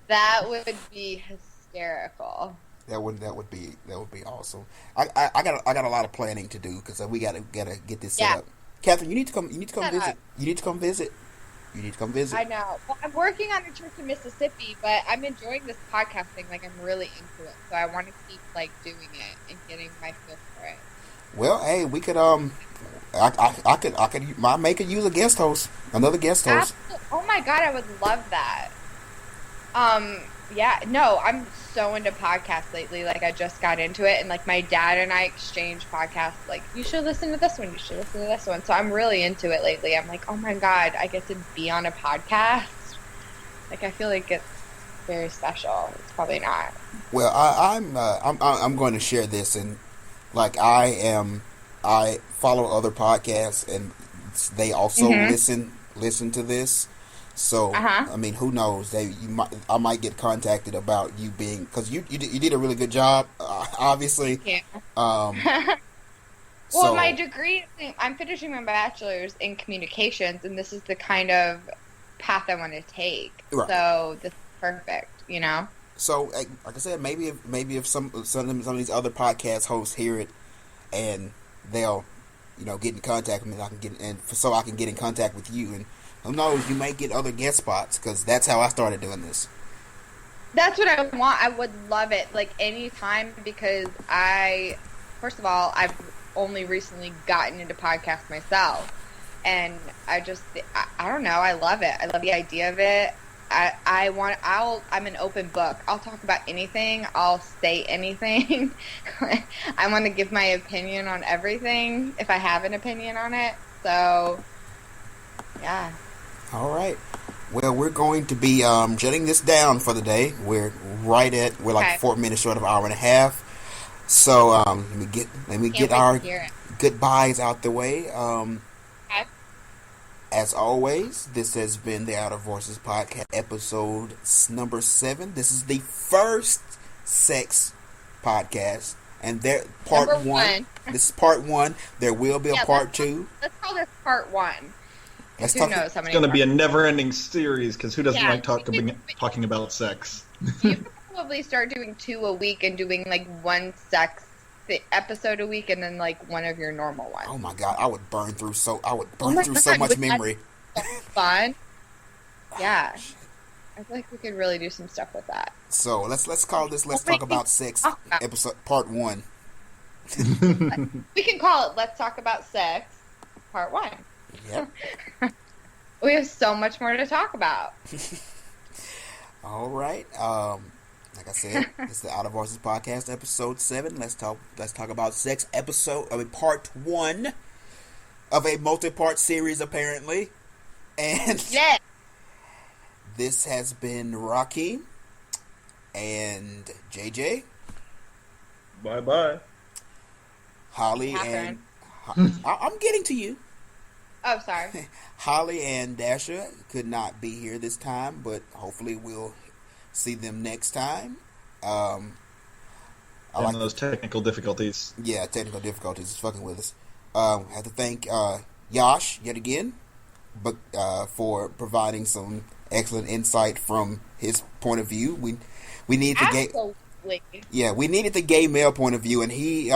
that would be hysterical. That would be awesome. I got a lot of planning to do because we gotta get this set up. Catherine, you need to come visit. You need to come visit. I know. Well, I'm working on a trip to Mississippi, but I'm enjoying this podcasting. Like I'm really into it, so I want to keep like doing it and getting my feel for it. Well, hey, we could I may could use a guest host, another guest host. Oh my god, I would love that. Yeah, no, I'm so into podcasts lately. Like, I just got into it, and like my dad and I exchange podcasts. Like, you should listen to this one. You should listen to this one. So I'm really into it lately. I'm like, oh my god, I get to be on a podcast. Like, I feel like it's very special. It's probably not. Well, I'm going to share this, and like I follow other podcasts, and they also listen to this. So I mean, who knows? I might get contacted about you being, because you did a really good job, obviously. Yeah. So, Well, my degree, I'm finishing my bachelor's in communications, and this is the kind of path I want to take. Right. So this is perfect, you know? So, like I said, maybe if some of these other podcast hosts hear it, and they'll, get in contact with me, so I can get in contact with you, and who knows, you may get other guest spots, because that's how I started doing this. That's what I want. I would love it, like, anytime, because first of all, I've only recently gotten into podcasts myself, and I don't know, I love it. I love the idea of it. I'm an open book. I'll talk about anything. I'll say anything. I want to give my opinion on everything, if I have an opinion on it. So, yeah. All right. Well, we're going to be shutting this down for the day. We're like 4 minutes short of an hour and a half. So let me get our goodbyes out the way. As always, this has been the Out of Voices podcast, episode number 7. This is the first sex podcast, and part one. This is part 1. There will be a part 2. Let's call this part 1. Who knows how many? It's going to be a never-ending series, because who doesn't like talking about sex? You could probably start doing 2 a week and doing like 1 sex episode a week, and then like one of your normal ones. Oh my god, I would burn through so much memory. Fun. Yeah. I feel like we could really do some stuff with that. So let's call this Let's Talk About Sex episode part 1. We can call it Let's Talk About Sex part 1. Yep. We have so much more to talk about. All right. Like I said, it's the Out of Voices podcast, episode 7. Let's talk about sex, part 1 of a multi-part series, apparently. And this has been Rocky and JJ. Bye. Holly Catherine. and I'm getting to you. Oh, sorry. Holly and Dasha could not be here this time, but hopefully we'll see them next time. Those technical difficulties. Yeah, technical difficulties is fucking with us. I have to thank Yash yet again, but for providing some excellent insight from his point of view. We need the we needed the gay male point of view, and he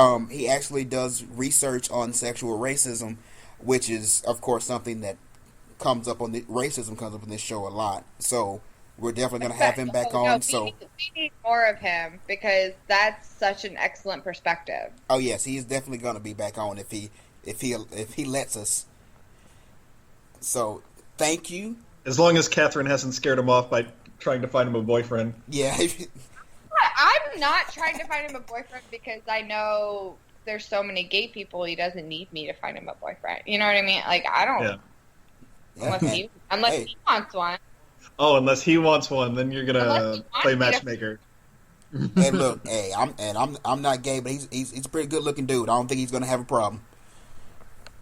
actually does research on sexual racism, which is of course something that comes up on this show a lot. So we're definitely going to have him back on. We need more of him, because that's such an excellent perspective. Oh yes, he's definitely going to be back on if he lets us. So thank you. As long as Catherine hasn't scared him off by trying to find him a boyfriend. Yeah. I'm not trying to find him a boyfriend, because I know there's so many gay people. He doesn't need me to find him a boyfriend. You know what I mean? Like, I don't. Yeah. Unless he wants one. Oh, unless he wants one, then you're gonna play matchmaker. Hey, look, I'm not gay, but he's a pretty good looking dude. I don't think he's gonna have a problem.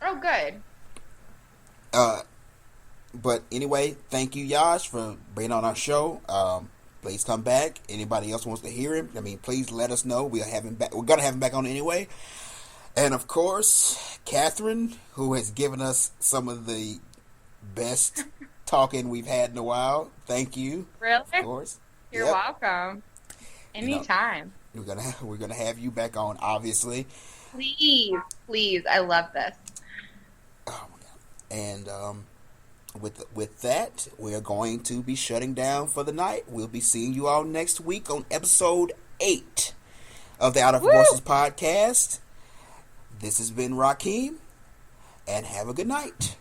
Oh, good. But anyway, thank you, Yash, for being on our show. Please come back. Anybody else wants to hear him? I mean, please let us know. We'll have him back. We're gonna have him back on anyway. And of course, Catherine, who has given us some of the best talking we've had in a while. Thank you. Really? Of course. You're welcome. Anytime. We're gonna have you back on, obviously. Please. I love this. Oh my god. And with that, we're going to be shutting down for the night. We'll be seeing you all next week on episode 8 of the Out of Voices podcast. This has been Rakeem, and have a good night.